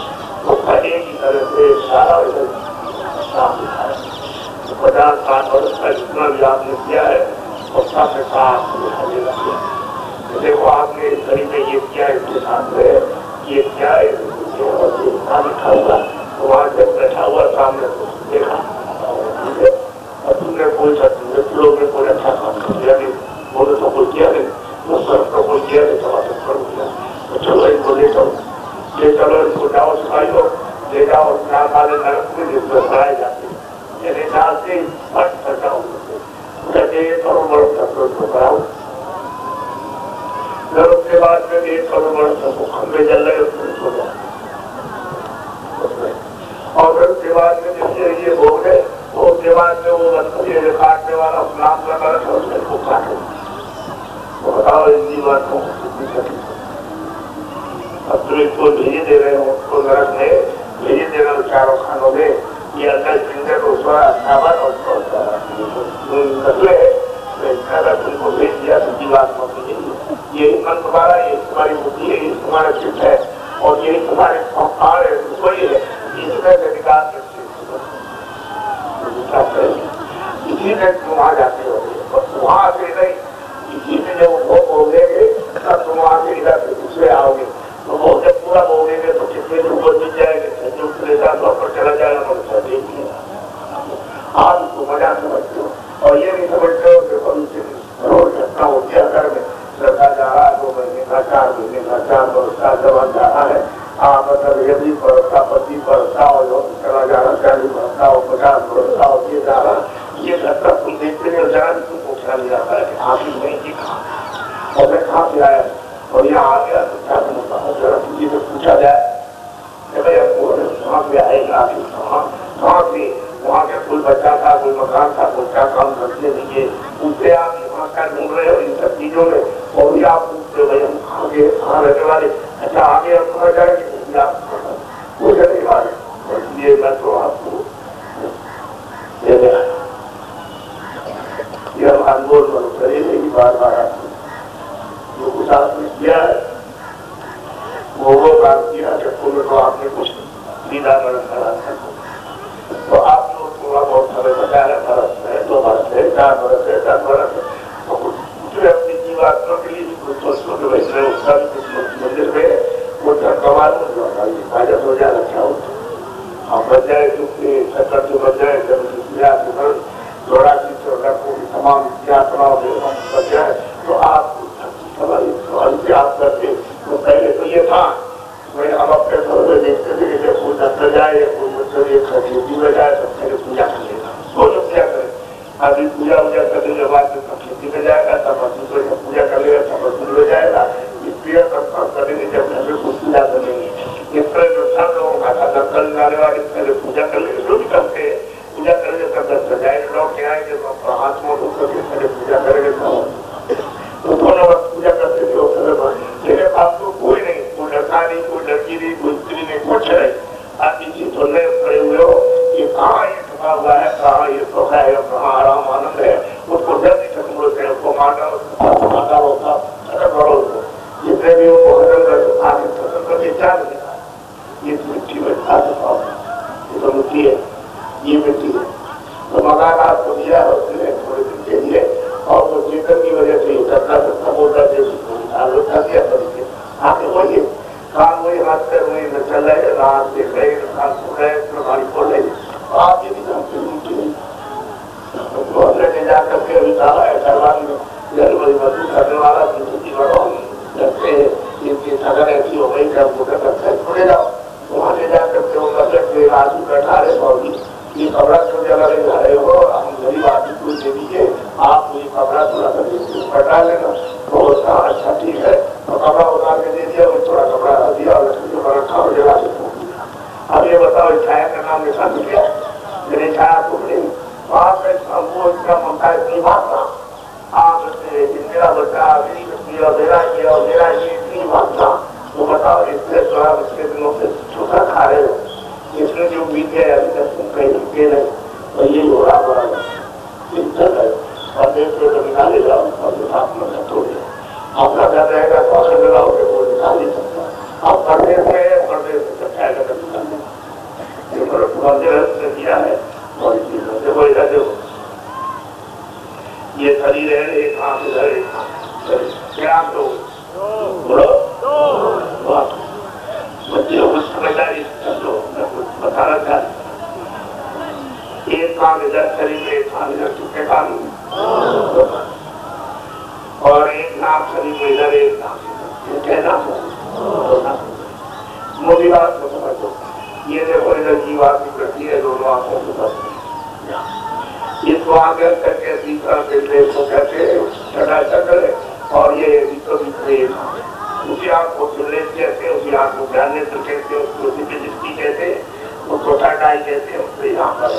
وہ ایک ہی طرح سے سارا کام دکھایا 50 60 برس کا جتنا بھی آپ نے کیا ہے اور سب سے ساتھ دکھانے لگا دیکھو آپ نے اس طریقے یہ کیا اس کے ساتھ میں یہ کیا ہے لکھا ہوا وہاں جب بیٹھا ہوا سامنے دیکھا اور تم نے کوئی لوگ نے کوئی اچھا کام کیا نہیں وہ نے تو کوئی کیا نہیں وہ سر تو کوئی کیا نہیں تو کروں گیا تو چلو ان کو لے چلو ان کو جاؤ سکھائی ہو لے جاؤ نام والے نرک میں جس میں پڑھائے جاتے یعنی نام سے بٹ کرتا ہوں کہتے ہیں کرو بڑھ سب کو پڑھاؤ پھر اس کے بعد میں 1 کروڑ بڑھ سب کو کھمبے جل رہے اس میں سو جائے اور پھر اس کے بعد میں جیسے یہ بھوگ ہے تو اس کے بعد میں وہ یہ کاٹنے والا نام لگا رہا تھا اس میں کو کاٹے تو بتاؤ ان بات کو کتنی تکلیف اب تم اس کو بھیجے دے رہے ہو اس کو نرک میں بھیجے دے رہے ہو چاروں خانوں میں یہ اللہ سندر اس کا اچھاور اور نسلے تم کو بھیج دیا تو بات کو یہی من تمہارا یہ تمہاری بدھی ہے یہ تمہارا چپ ہے اور یہی تمہارے پہاڑ ہے وہی ہے اس میں سے نکال کے اسی میں تم وہاں جاتے ہو وہاں سے نہیں اسی میں جب وہ بولیں گے تب تم وہاں سے ادھر سے دوسرے آؤ گے تو وہ جب پورا بولیں گے تو کتنے اوپر مل جائے گے جو لیتا طور پر چلا جائے گا مجھے دیکھ لیا آپ اس کو مزہ سمجھتے ہو اور یہ نہیں سمجھتے ہو کہ روز گھٹنا ہوتی ہے گھر میں 4 महीने का 4 वर्ष का जवान जा रहा है, आप मतलब 20 वर्ष का 25 वर्ष का और चला जा रहा 40 वर्ष का और 50 वर्ष का और ये जा रहा, ये घटना तुम देखते हैं जरा भी तुमको ख्याल नहीं आता है कि आप ही नहीं दिखा और मैं कहाँ से आया और यहाँ आ गया तो क्या समझता हूँ, जरा किसी से पूछा जाए भाई आपको वहाँ से आएगा कहाँ से, वहाँ का कोई बच्चा था, कोई मकान था, कोई क्या काम करते नहीं, पूछते आप यहाँ क्या ढूंढ रहे हो इन सब चीजों में, और भी आप पूछते भाई हम आगे कहाँ रहने वाले, अच्छा आगे आप कहाँ जाएंगे कुछ नहीं वाले, इसलिए मैं तो आपको यह अनमोल मनुष्य ही बार बार आपको जो कुछ आपने किया है वो काम किया जब तो आपने कुछ सीधा गलत करा था, तो आप लोग थोड़ा बहुत समय बचा है, बरस है 2 बरस है 4 बरस है 10 बरस है, तो कुछ अपनी जीवात्मा के लिए भी कुछ दोस्तों के वैसे उसका भी कुछ मंदिर में वो कमाल हाजत हो जाए, अच्छा हो आप बच जाए चुपके चक्कर से बच जाए, जब जोड़ा की को तमाम यात्राओं में बच जाए तो आप आप करते, तो पहले तो ये था मैं हम अपने घर में देखते थे कि जब कोई दफ्तर जाए या कोई मतलब एक खेती में जाए तो पहले पूजा कर लेगा, वो जो पूजा करे, अभी पूजा करने के बाद जब खेती में जाएगा तब मजदूर में पूजा कर लेगा, तब मजदूर में जाएगा, इसलिए सब काम करेंगे जब घर में कुछ पूजा कर लेंगे, इस तरह जो सब लोगों का था दफ्तर जाने वाले पहले पूजा कर लेंगे, जो भी करते हैं पूजा करेंगे तब दफ्तर जाएंगे, लोग क्या आएंगे तो अपना हाथ मुँह धो करके पहले पूजा करेंगे, तो दोनों वक्त पूजा करते थे उस समय, लेकिन अब तो कोई नहीं, कोई लड़का नहीं, कोई लड़की नहीं, कोई स्त्री नहीं, कुछ नहीं, आप इसी सुनने खड़े हुए हो, ये कहाँ ये छुपा हुआ है, कहाँ ये सुख है, कहाँ आराम आनंद है, उसको जल्दी खत्म होते हैं, उसको मारना होता करो, जितने भी उनको खत्म कर आगे खत्म करके क्या मिलेगा, ये मिट्टी में ये तो मिट्टी है, ये मिट्टी है, तो मकान आपको दिया है उसने थोड़े दिन के लिए, और वो चेतन की वजह से करता बोलता है आगे वही काम वही हाथ से वही न चल रहे, रात देख रहे, रात सुन रहे, प्रभावी बोल रहे, आप ये भी जानते हमने ले जाकर के अभी डाला है दरबार में, बड़ी मजबूत करने वाला जिंदगी बढ़ो करते हैं, इनकी सगर ऐसी हो गई जब मुझे लगता है छोड़े जाओ, वहाँ ले जाकर के वो मतलब के आदमी बैठा रहे और ये कपड़ा जो जगह ले जा रहे हो, हम गरीब आदमी को दे दीजिए, आप ये कपड़ा थोड़ा कटा लेना, तो उसका अच्छा ठीक है, तो कपड़ा उतार के दे दिया, वो थोड़ा कपड़ा दिया और लकड़ी पर रखा और जला के फोड़ दिया। अब ये बताओ छाया का नाम निशान किया, मेरे छाया को नहीं, वहाँ पे वो इसका ममता इतनी भागना, आप मेरा बच्चा मेरी बच्ची और मेरा ये इतनी भागना, वो बताओ इससे जो आप इसके दिनों से छुटा खा रहे हो, इसमें जो बीत गया अभी तक तुम कहीं रुके नहीं, तो ये हो रहा बड़ा चिंतन है, और देश में तो निकाले जाओ और विभाग में तोड़े, अपना घर रहेगा तो अगर लगाओगे वो निकाल ही सकता, आप परदेश में परदेश में चर्चाएगा तो निकाल देगा, ये मंदिर दिया है और इसी देखो इधर देखो, ये शरीर है एक हाथ इधर एक हाथ, क्या आप लोग बोलो बच्चे को समझदारी बताना चाहते, एक काम इधर शरीर में, एक काम इधर चुके काम, और एक नाम शरीर में इधर, एक नाम कहना मोदी बात को समझो, ये देखो इधर जीवात की प्रति है, दोनों आंखों से बस इसको आगे करके तीसरा को कहते छठा चक्र, और ये उसी आंख को सुनलेस कहते, उसी आंख को ज्ञान नेत्र कहते, उसको दिव्य दृष्टि कहते, उसको टाटाई कहते, उससे यहाँ पर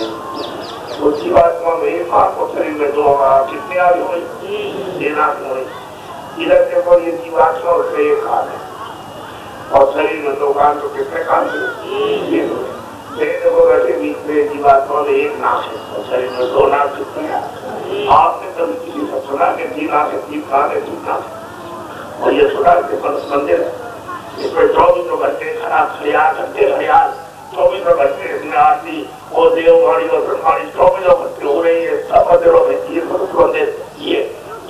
वो जीवात्मा में एक आंख को शरीर में 2 आंख कितनी आगे हुई, 3 आंख हुई, इधर देखो ये जीवात्मा उससे एक हाथ है, और शरीर में 2 कान, तो कितने कान हुए, देखो वैसे बीच में जीवात्मा में 1 नाक है, और शरीर में 2 नाक कितने हैं, आपने कभी किसी से सुना कि 3 नाक है, 3 कान है, 3 नाक, और ये सुना के मंदिर है, इसमें 24 घंटे खराब हरियाल 24 घंटे इसमें आरती और देववाणी और ब्रह्माणी 24 घंटे हो रही है सब मंदिरों में, ये मंदिर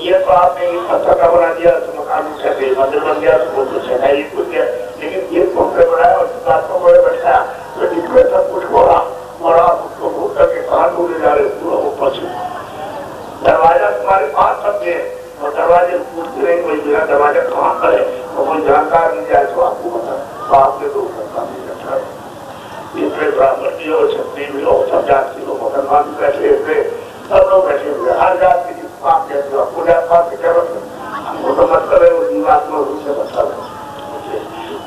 ये तो आपने पत्थर का बना दिया तो मकान उठाते मंदिर बन गया तो कुछ है ये कुछ है, लेकिन ये तुमने बनाया और बातों को बैठाया तो इसमें सब कुछ बोला और आप उसको भूख करके कहाँ ढूंढे जा रहे पूरा वो पशु दरवाजा तुम्हारे पास सब है और दरवाजे पूछते नहीं कोई मेरा दरवाजा कहाँ पर है, तो कोई सरकार मिल जाए तो आपको बता, तो आपने तो सरकार नहीं रखा है। इतने ब्राह्मण भी हो, क्षत्रिय भी हो, सब जाति लोग, मुसलमान भी बैठे हुए, सब लोग बैठे हुए, हर जाति की बात कहते हो, पूजा पाठ से क्या मतलब, वो तो मतलब है वो जीवात्मा रूप से मतलब है।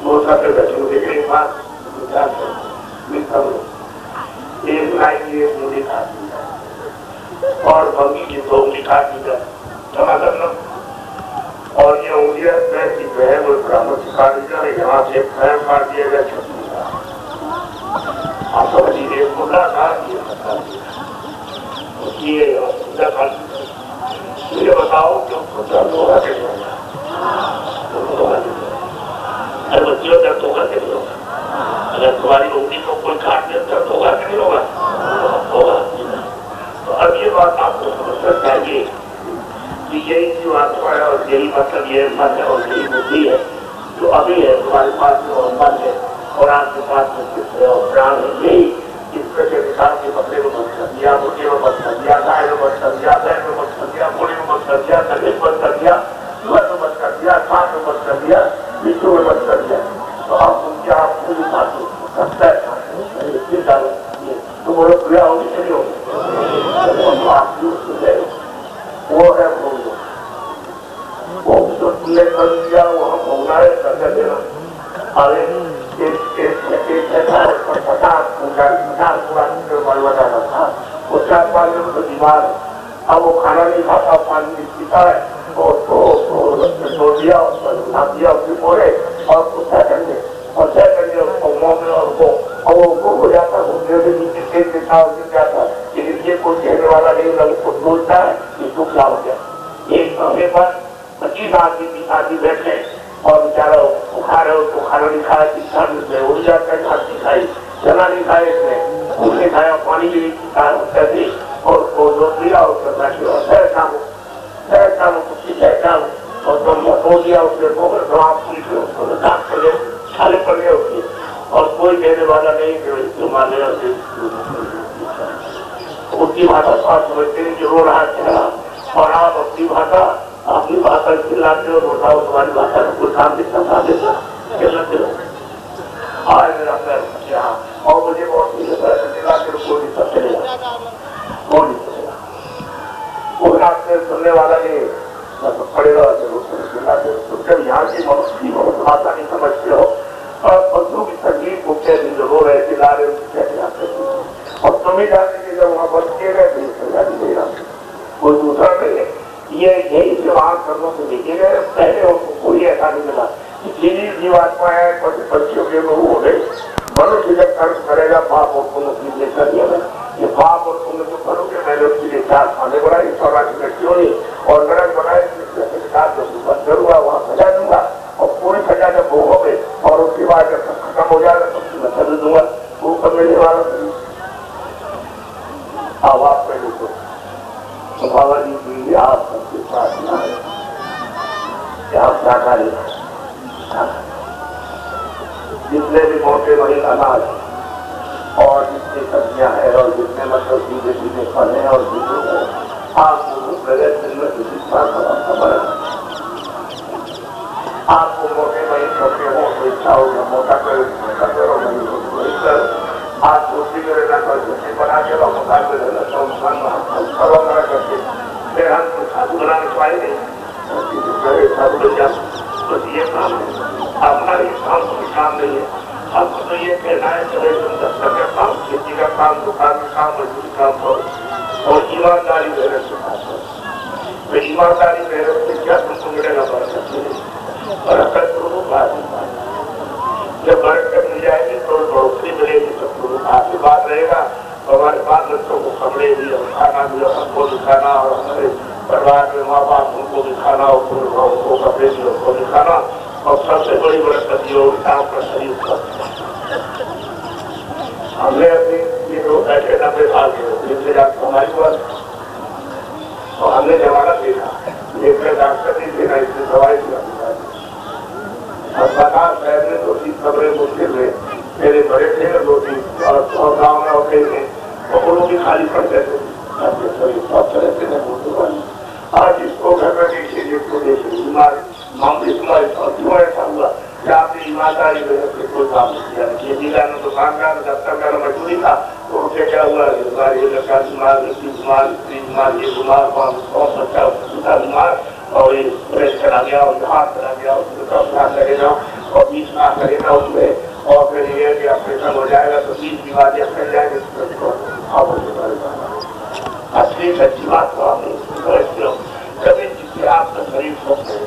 वो सब बैठे हुए एक बात विचार करो, एक नाई की एक मुड़ी खाती है और भंगी की दो उंगली खाती है, क्षमा करना। और ये उंगलियां पैर की जो है वो ब्राह्मण से काटी जाए, यहाँ से पैर काट दिया गया छत्तीस का। आप समझिए एक मुद्दा था ये पूजा खा, मुझे बताओ क्यों दर्द होगा कैसे होगा? अरे बच्चियों दर्द होगा कैसे होगा? अगर तुम्हारी उंगली को कोई काट दे दर्द होगा कि नहीं होगा? होगा। तो अब ये बात आपको समझना चाहिए कि यही जो आत्मा है और यही मतलब ये मन है और यही बुद्धि है जो अभी है तुम्हारे पास में, और मन है और आपके पास में चित्त है और प्राण है, यही ईश्वर के विचार के बदले में मत कर दिया, मुर्गे में मत कर दिया, गाय में मत कर दिया, बैल में मत कर दिया, घोड़े में मत कर दिया, गधे में मत कर दिया, सुअर में मत कर दिया, सांप में मत कर दिया, बिच्छू में मत कर दिया। तो आप उनके आप पूरी बात करता है तो वो लोग क्रिया होगी कि नहीं होगी? आप वो है वो तो तुमने कर दिया, वो हम होना है कर देना। अरे उसका पानी तो बीमार, अब वो खाना नहीं खाता, पानी नहीं पीता है, छोड़ दिया, दिया उसके पोरे और उसका करने और तय करने उसको मुँह में और वो हो जाता, घूमने से नीचे तेज देता गिर जाता, लेकिन ये कोई कहने वाला नहीं, ना उसको सोचता है कि तू क्या हो गया। एक समय पर 25 आदमी बैठे और बेचारा बुखार है, उसको खाना नहीं खाया, शिक्षा उड़ जाता है, घास नहीं खाई, चना नहीं खाया, इसने कुछ नहीं खाया, पानी भी नहीं और उसको जो दिया उसको और तो हो दिया उसने छाले पड़ गए उसके, और कोई कहने वाला नहीं कि माने उसकी भाषा स्वास्थ्य समझते हैं कि रो रहा चेहरा, और आप अपनी भाषा चिल्लाते हो, बताओ तुम्हारी भाषा का कोई काम नहीं समझा देता आज मेरा पैर यहाँ, और मुझे बहुत चिल्लाते हो कोई नहीं सब चलेगा, कौन नहीं चलेगा, कोई आपसे सुनने वाला नहीं पड़ेगा। चिल्लाते हो तो जब यहाँ की भाषा नहीं समझते हो और बंधु की संगीत को कहते जो रो रहे चिल्ला रहे कैसे आते और तुम्हें जाते कि जब वहाँ बंद किए गए तो ये सजा दी गई आपको, कोई दूसरा नहीं है। ये यही से वहां कर्मों से देखे गए, पहले उनको कोई ऐसा नहीं मिला कि चीनी जीवात्मा है, पक्षियों के रूप हो गए। मनुष्य जब कर्म करेगा पाप और पुण्य की लेखा दिया है, ये पाप और पुण्य जो करोगे मैंने उसके लिए 4 खाने बनाई, 84 लड़कियों ने और नरक बनाए, जरूर वहां सजा दूंगा और पूरी सजा जब भोगोगे और उसके बाद जब खत्म हो जाएगा तब मैं सजा दूंगा, वो कब मिलने वाला। अब आप पहले तो बाबा जी की आप सबके प्रार्थना है कि आप शाकाहारी जितने भी मोटे बड़े अनाज और जितनी सब्जियां हैं और जितने मतलब सीधे सीधे फल हैं और दूसरों को आपको भूख लगे दिन में आपको मोटे बड़े छोटे हो तो इच्छा होगी मोटा करो आप रोटी में रहना कर रोटी बना के मकान में रहना करके फिर हम साधु बनाने पाएंगे साधु बन जा, बस ये काम है हमारा, ये काम कोई काम नहीं है। हमको तो ये कहना है चले तुम दफ्तर का काम, खेती का काम, दुकान का काम, मजदूरी काम करो और ईमानदारी मेहनत से काम करो। तो ईमानदारी मेहनत से क्या तुमको मिलेगा? बरकत दोनों बात जब बरकत मिल जाएगी तो बढ़ोतरी मिलेगी, सब लोगों का आशीर्वाद रहेगा। हमारे बाल बच्चों को कपड़े भी और खाना भी हमको भी खाना और हमारे परिवार में माँ बाप उनको भी खाना और उनको कपड़े भी उनको भी खाना और सबसे बड़ी बरकत ये होगी आपका शरीर हमने अपनी ये लोग बैठे 90 साल के हमारी बात तो हमने जमाना देखा, एक डॉक्टर नहीं देना इससे दवाई दिया अस्पताल शहर में 2-3 कमरे मुश्किल में मेरे बड़े थे 2-3 और गाँव में होते थे वो लोग भी खाली पड़ गए थे। आज इसको घर में देखिए बीमार मामूली तुम्हारे क्यों ऐसा हुआ दुकानदारी में कोई काम नहीं किया। खेती का न दुकानदार दफ्तर का न मजदूरी था, तो उनसे क्या हुआ, ये लड़का बीमार, लड़की बीमार, स्त्री बीमार, ये बीमार, बहुत बच्चा बीमार, और ये प्रेस चला गया और हाथ चला गया, उसमें लगेगा और 20 लाख लगेगा उसमें, और फिर ये कि ऑपरेशन हो जाएगा तो 20 बीमारियां फैल जाएंगे। असली सच्ची बात तो आप नहीं समझते हो। कभी जिससे आपका शरीर स्वस्थ है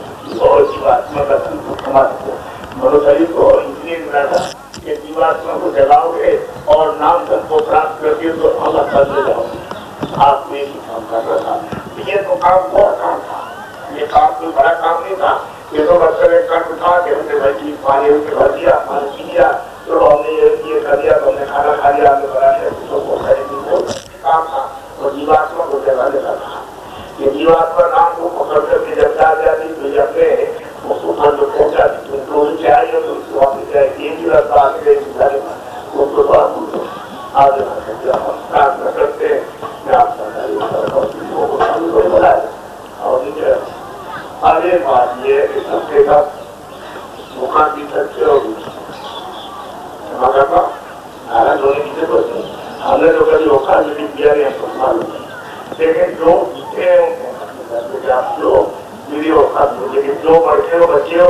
और जीवात्मा का सुख कमा सकते हो। मनो शरीर को इसलिए मिला था कि जीवात्मा को जगाओगे और नाम धन को प्राप्त करके तो अलग कर ले जाओगे। आपको ये काम कर रहा था, ये तो काम बड़ा काम था, ये काम कोई बड़ा काम नहीं था। ये तो बच्चे एक कर उठा के हमने भाई पानी उनके भर दिया, पानी पी लिया, तो हमने ये कर दिया, तो हमने खाना खा लिया, हमने बना लिया, तो काम था। और जीवात्मा को जगा देता था। ये जीवात्मा नाम को पकड़ करके जब जा जाती तो जब में उसको पर जो पहुंचा तो उनसे आई और उसको वापस जाएगी। ये भी रास्ता आगे गई उसको तो आगे प्रार्थना करते हैं मैं आपका बनाए। और आगे बात ये है कि सबके साथ मुखा की सकते होगी नाराज होने की जरूरत नहीं। हमने तो कभी धोखा नहीं दिया है तो मालूम है, लेकिन जो जीते हैं आप लोग मेरी औकात हो, लेकिन जो बच्चे हो बच्चियां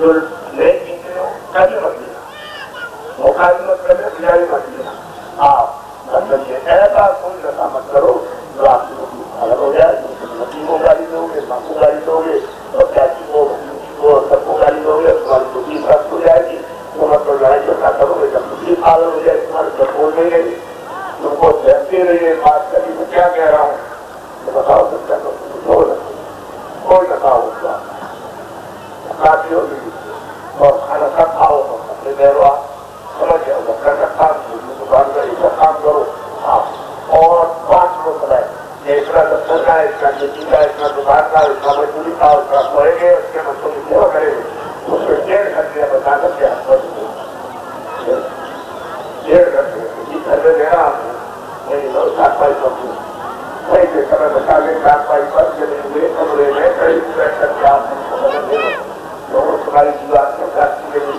जो नहीं जीते हो कभी मत लेना, धोखा भी मत करना, बिजारी मत लेना। आप मतलब ये ऐसा कोई नशा मत करो जो आपको अलग हो जाए। बच्ची को गाली दोगे, माँ को गाली दोगे और चाची को सबको गाली दोगे, तुम्हारी बुद्धि प्राप्त हो जाएगी। तुम अपना लड़ाई झगड़ा करोगे जब बुद्धि पागल हो जाए, तुम्हारे सब बोल नहीं रही, तुमको सहते रहिए बात करी मैं क्या कह रहा हूँ तो बताओ सकता कोई नशा होगा खाती होगी और खाना का खाओ अपने बहरो आप समझ जाओ डॉक्टर का काम काम करो आप और 5 लोग बनाए, इतना दफ्तर का, इतना खेती का, इतना दुकान का, इतना मजदूरी का, उसका सोएंगे, उसके बच्चों की सेवा करेंगे, उसको 1.5 घंटे बता करके आप 1.5 घंटे किसी घर में देना नहीं लो 7-5 लोग वही से समय बता के 4-5 पर हुए कमरे में कई बैठ करके आप लोगों तुम्हारी जीवात में प्राप्ति के लिए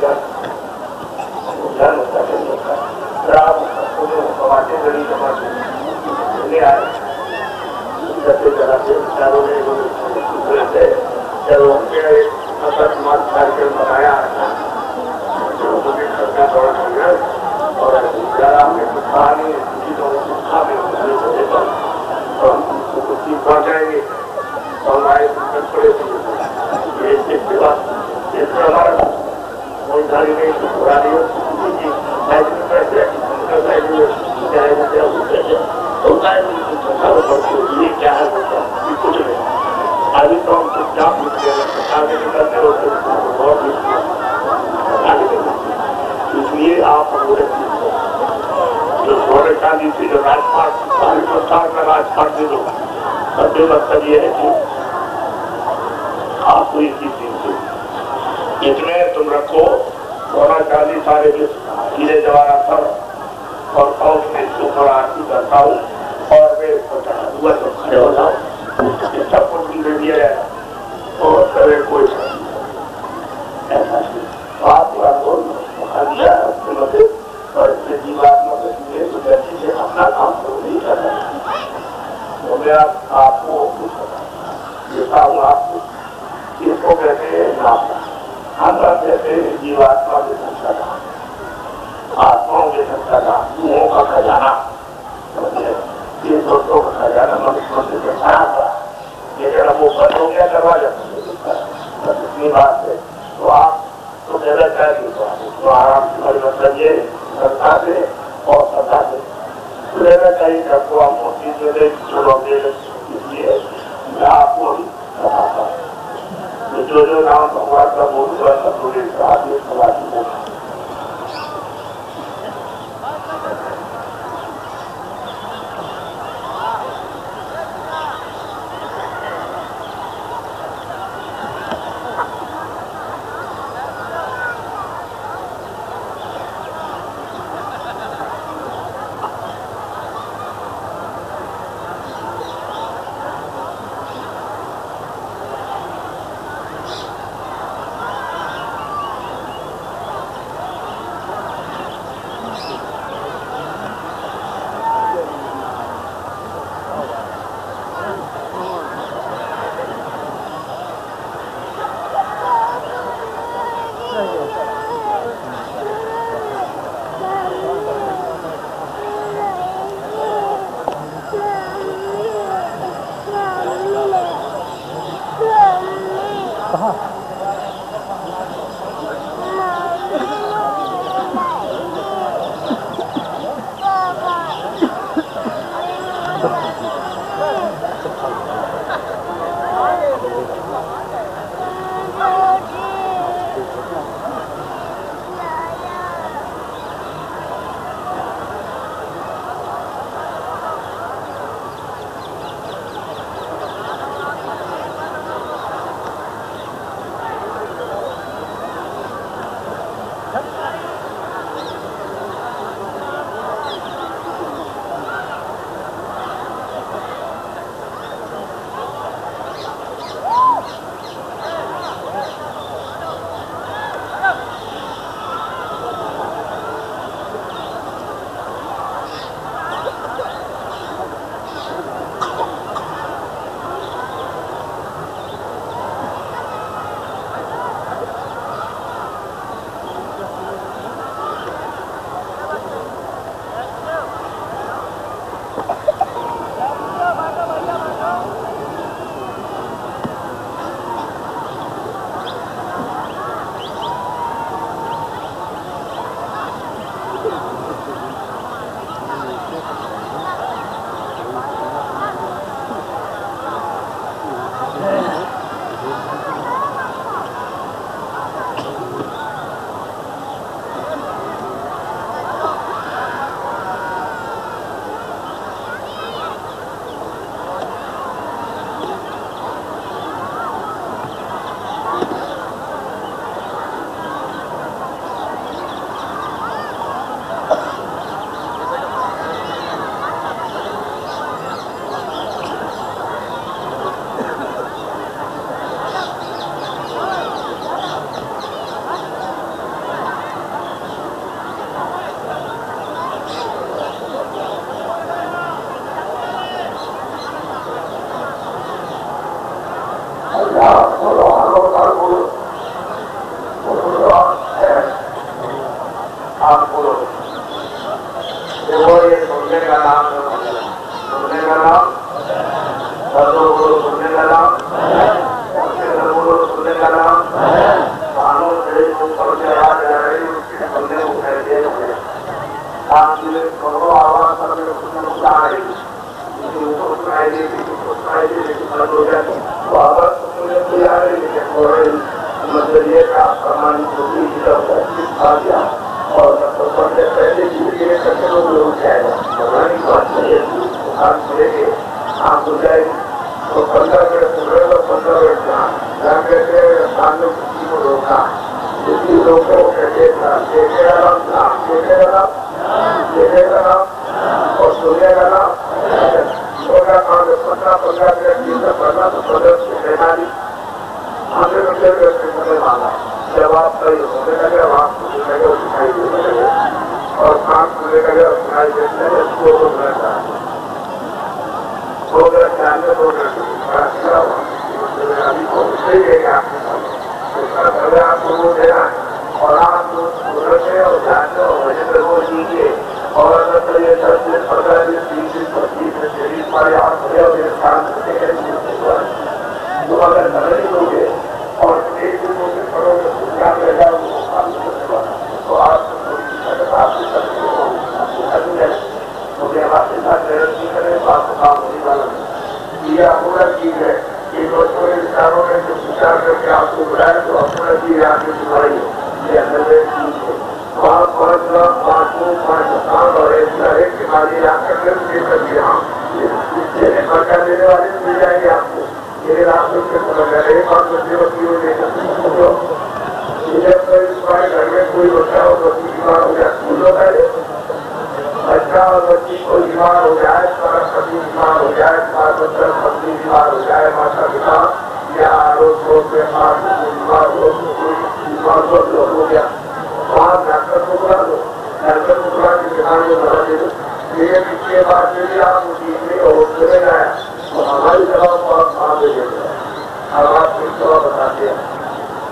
ध्यान होता है आप कमाते गरीब कमाते ले आए विचारों ने जब उनके समाज कार्यक्रम बनाया और कहानी पहुंचाएंगे और आए हमारा कोई गाड़ी नहीं पुरानी ये क्या है कुछ नहीं। अभी तो हम चुपचाप आगे निकलते होते इसलिए आप जो सोने चांदी से जो राजपाट प्रसार का राजपाट दे दो, सबसे मतलब ये है कि आपको इसी चीज से इसमें तुम रखो सोना चांदी सारे जो हीरे जवाहरात सब और कौन में ऊपर आरती करता हूँ और वे हुआ तो खड़े हो जाओ, सब कुछ दे दिया जाए और करे कोई ऐसा आप दिया और इससे जीवात्मा से अपना काम शुरू नहीं कर रहा। तो मैं आपको देता हूँ आपको इसको कहते हैं नाम, हम कहते हैं जीवात्मा के संस्था, आत्माओं के संस्था, मुंहों का खजाना, ये दोस्तों का खजाना मनुष्य से खराब था, ये जरा वो बंद हो गया दरवाजा बस इतनी बात है। तो आप तो देना चाहिए तो आप उसको आराम से मतलब ये श्रद्धा से और श्रद्धा से लेना चाहिए। सबको आप मोटी दे दे छोड़ोगे, इसलिए मैं आपको बताता हूँ जो नाम भगवान का बोलूँगा सब लोग साथ में समाज में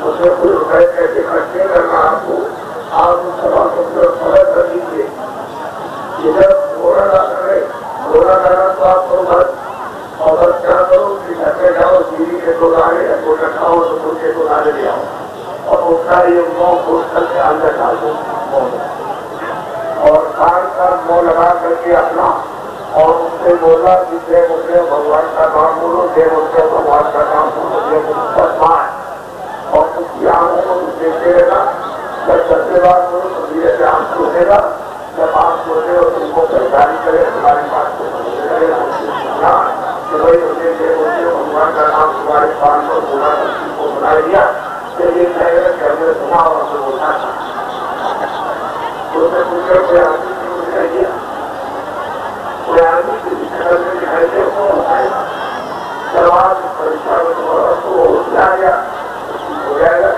اس میں کوئی روپئے کیسے خرچے گا ये मोह बोतल के अंदर डाल दो और कान का मोह लगा करके अपना और उससे बोला कि देव उठे भगवान का नाम बोलो, देव उठे भगवान का नाम बोलो, देव उठे और उसकी आंखों को देखते रहना। जब सबसे बात बोलो तो धीरे से आंख खोलेगा, जब आंख खोले और तुमको पहचान करे तुम्हारी बात को कि भाई मुझे देव उठे भगवान का नाम तुम्हारे कान पर बोला को बना दिया, तो ये कहेगा कि हमने सुना और हमने बोलना था। उसने पूछा कोई आदमी क्यों दिखाई दिया, कोई आदमी की दिखाई दे वो बताएगा। सवाल परीक्षा में तुम्हारा तो हो जाएगा सवाल हो जाएगा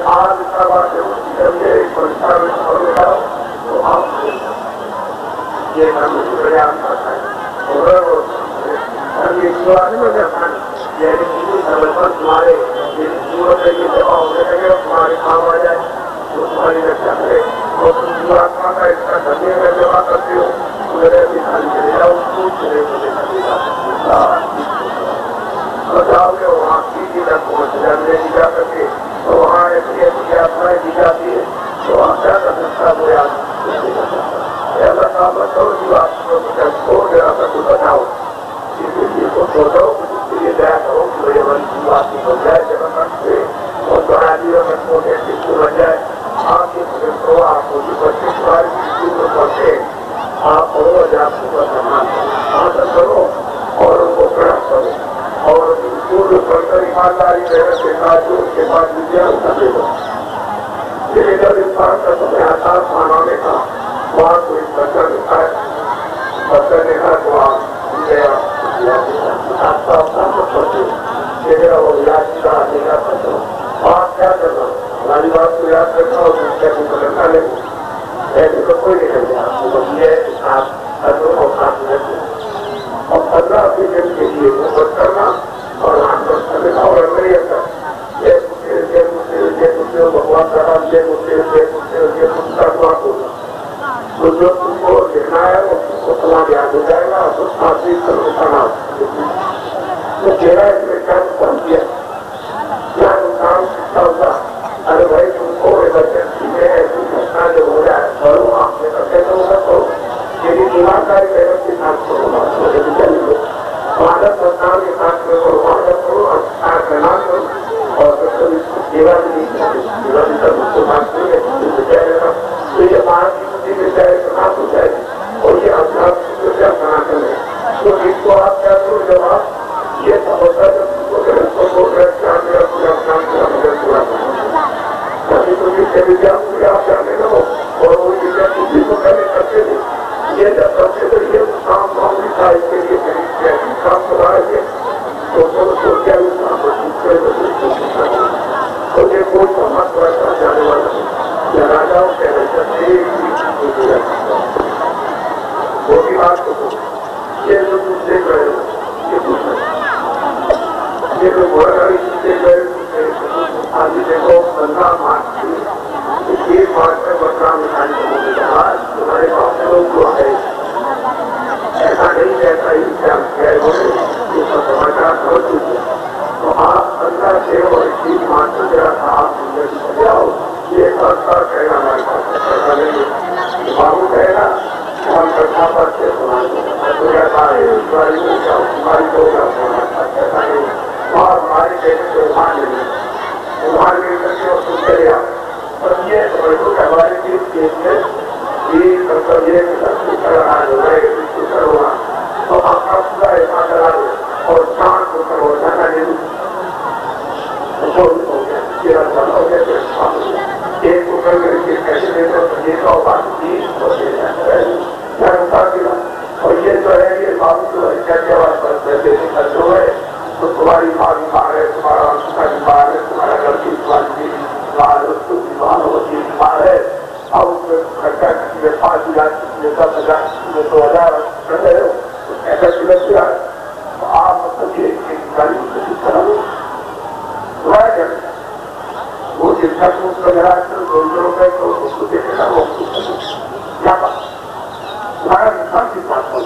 आज इतना बात परीक्षा में तो आप ये प्रयास करता है तुम्हारे तुम्हारे काम आ जाए तो तुम्हारी रक्षा करे और तुम जीवात्मा का इतना धन्य में सेवा करते हो मेरे विधान चले जाओ जाओगे वहाँ की तक पहुँच जाने की जा करके तो वहाँ ऐसी ऐसी यात्राएं की जाती है तो वहाँ क्या कर सकता कोई ऐसा काम बताओ जीवात्मा को छोड़ देना था कुछ बताओ किसी को सोचो ये दया करो कि मेरे मन की बात बन जाए जगह से और बड़ा जीवन को कैसे बन जाए आपके तो आपको बच्चे पढ़ते आप पढ़ो आपको सम्मान हासिल करो और उनको प्रयास करो और पूर्व पढ़कर ईमानदारी मेहनत के साथ जो उसके बाद विद्या उठा दे दो। फिर जब इंसान का समय आता खाने का वहाँ कोई बच्चा दिखा है बच्चा देखा तो आप आप क्या करना हमारी बात को याद करना और दूसरे को करना ले ऐसे तो कोई नहीं करते आपको बस ये आप को साथ रहते और 15 सेकंड के लिए वो करना और करना और भगवान का नाम तो जो तुमको लिखना है वो तुमको समाज याद हो जाएगा और तो तेरा इसमें क्या नुकसान किया क्या नुकसान कितना होगा। अरे भाई तुमको इमरजेंसी में ऐसी घटना जो हो जाए करो आपने करते तो होगा तो यदि ईमानदारी मेहनत के साथ करो मानव संस्थान के साथ करो मानव करो और करो और सेवा भी उसको मानते हैं तो ये मानव की बुद्धि में जाए प्रणाम हो जाएगी और ये अभ्यास क्या सनातन है तो इसको आप क्या करो जब आप ये सब होता है विद्या पूरी आप जाने लगो और वो विद्या किसी को पहले करते थे ये जब करते थे ये काम मामूली था इसके लिए काम कराएंगे तो क्या तो ये कोई समाज द्वारा जाने वाला राजाओं के वो भी बात को ये जो तुम देख रहे हो ये ये जो घोड़ा गाड़ी देख रहे हो आदमी देखो 15 मार्च एक मार्च में बकरा मिठाई तुम्हारे गाँव के लोग जो है ऐसा नहीं ऐसा ही ये सब समाचार समझ लीजिए तो आप 15 से और 21 मार्च में जरा था आप जाओ ये सरकार कहेगा हमारे पास ऐसा नहीं बाबू कहेगा हम कथा पर से तुम्हारी को ऐसा नहीं और हमारी कहने को उधार लेकर के और सुन कर और ये हमारे देश के लिए मतलब ये करोगा तो आपका पूरा ऐसा करा दो और चांद को करो जाना नहीं एक को करके कैसे देखो ये तो बात और ये जो है ये बाबू जो है जो है तो तुम्हारी माँ बीमार है तुम्हारा अंशुका बीमार है तुम्हारा घर की बीमार है अब उसमें खर्चा किसी में 5,000 किसी में 10,000 किसी में 2,000 कर रहे हो ऐसा किलत दिया तो आप मतलब ये गाड़ी करा दो तुम्हारा घर वो जितना तुम समझा 200 रुपए तो उसको देखेगा वो क्या बात तुम्हारा इंसान की बात कर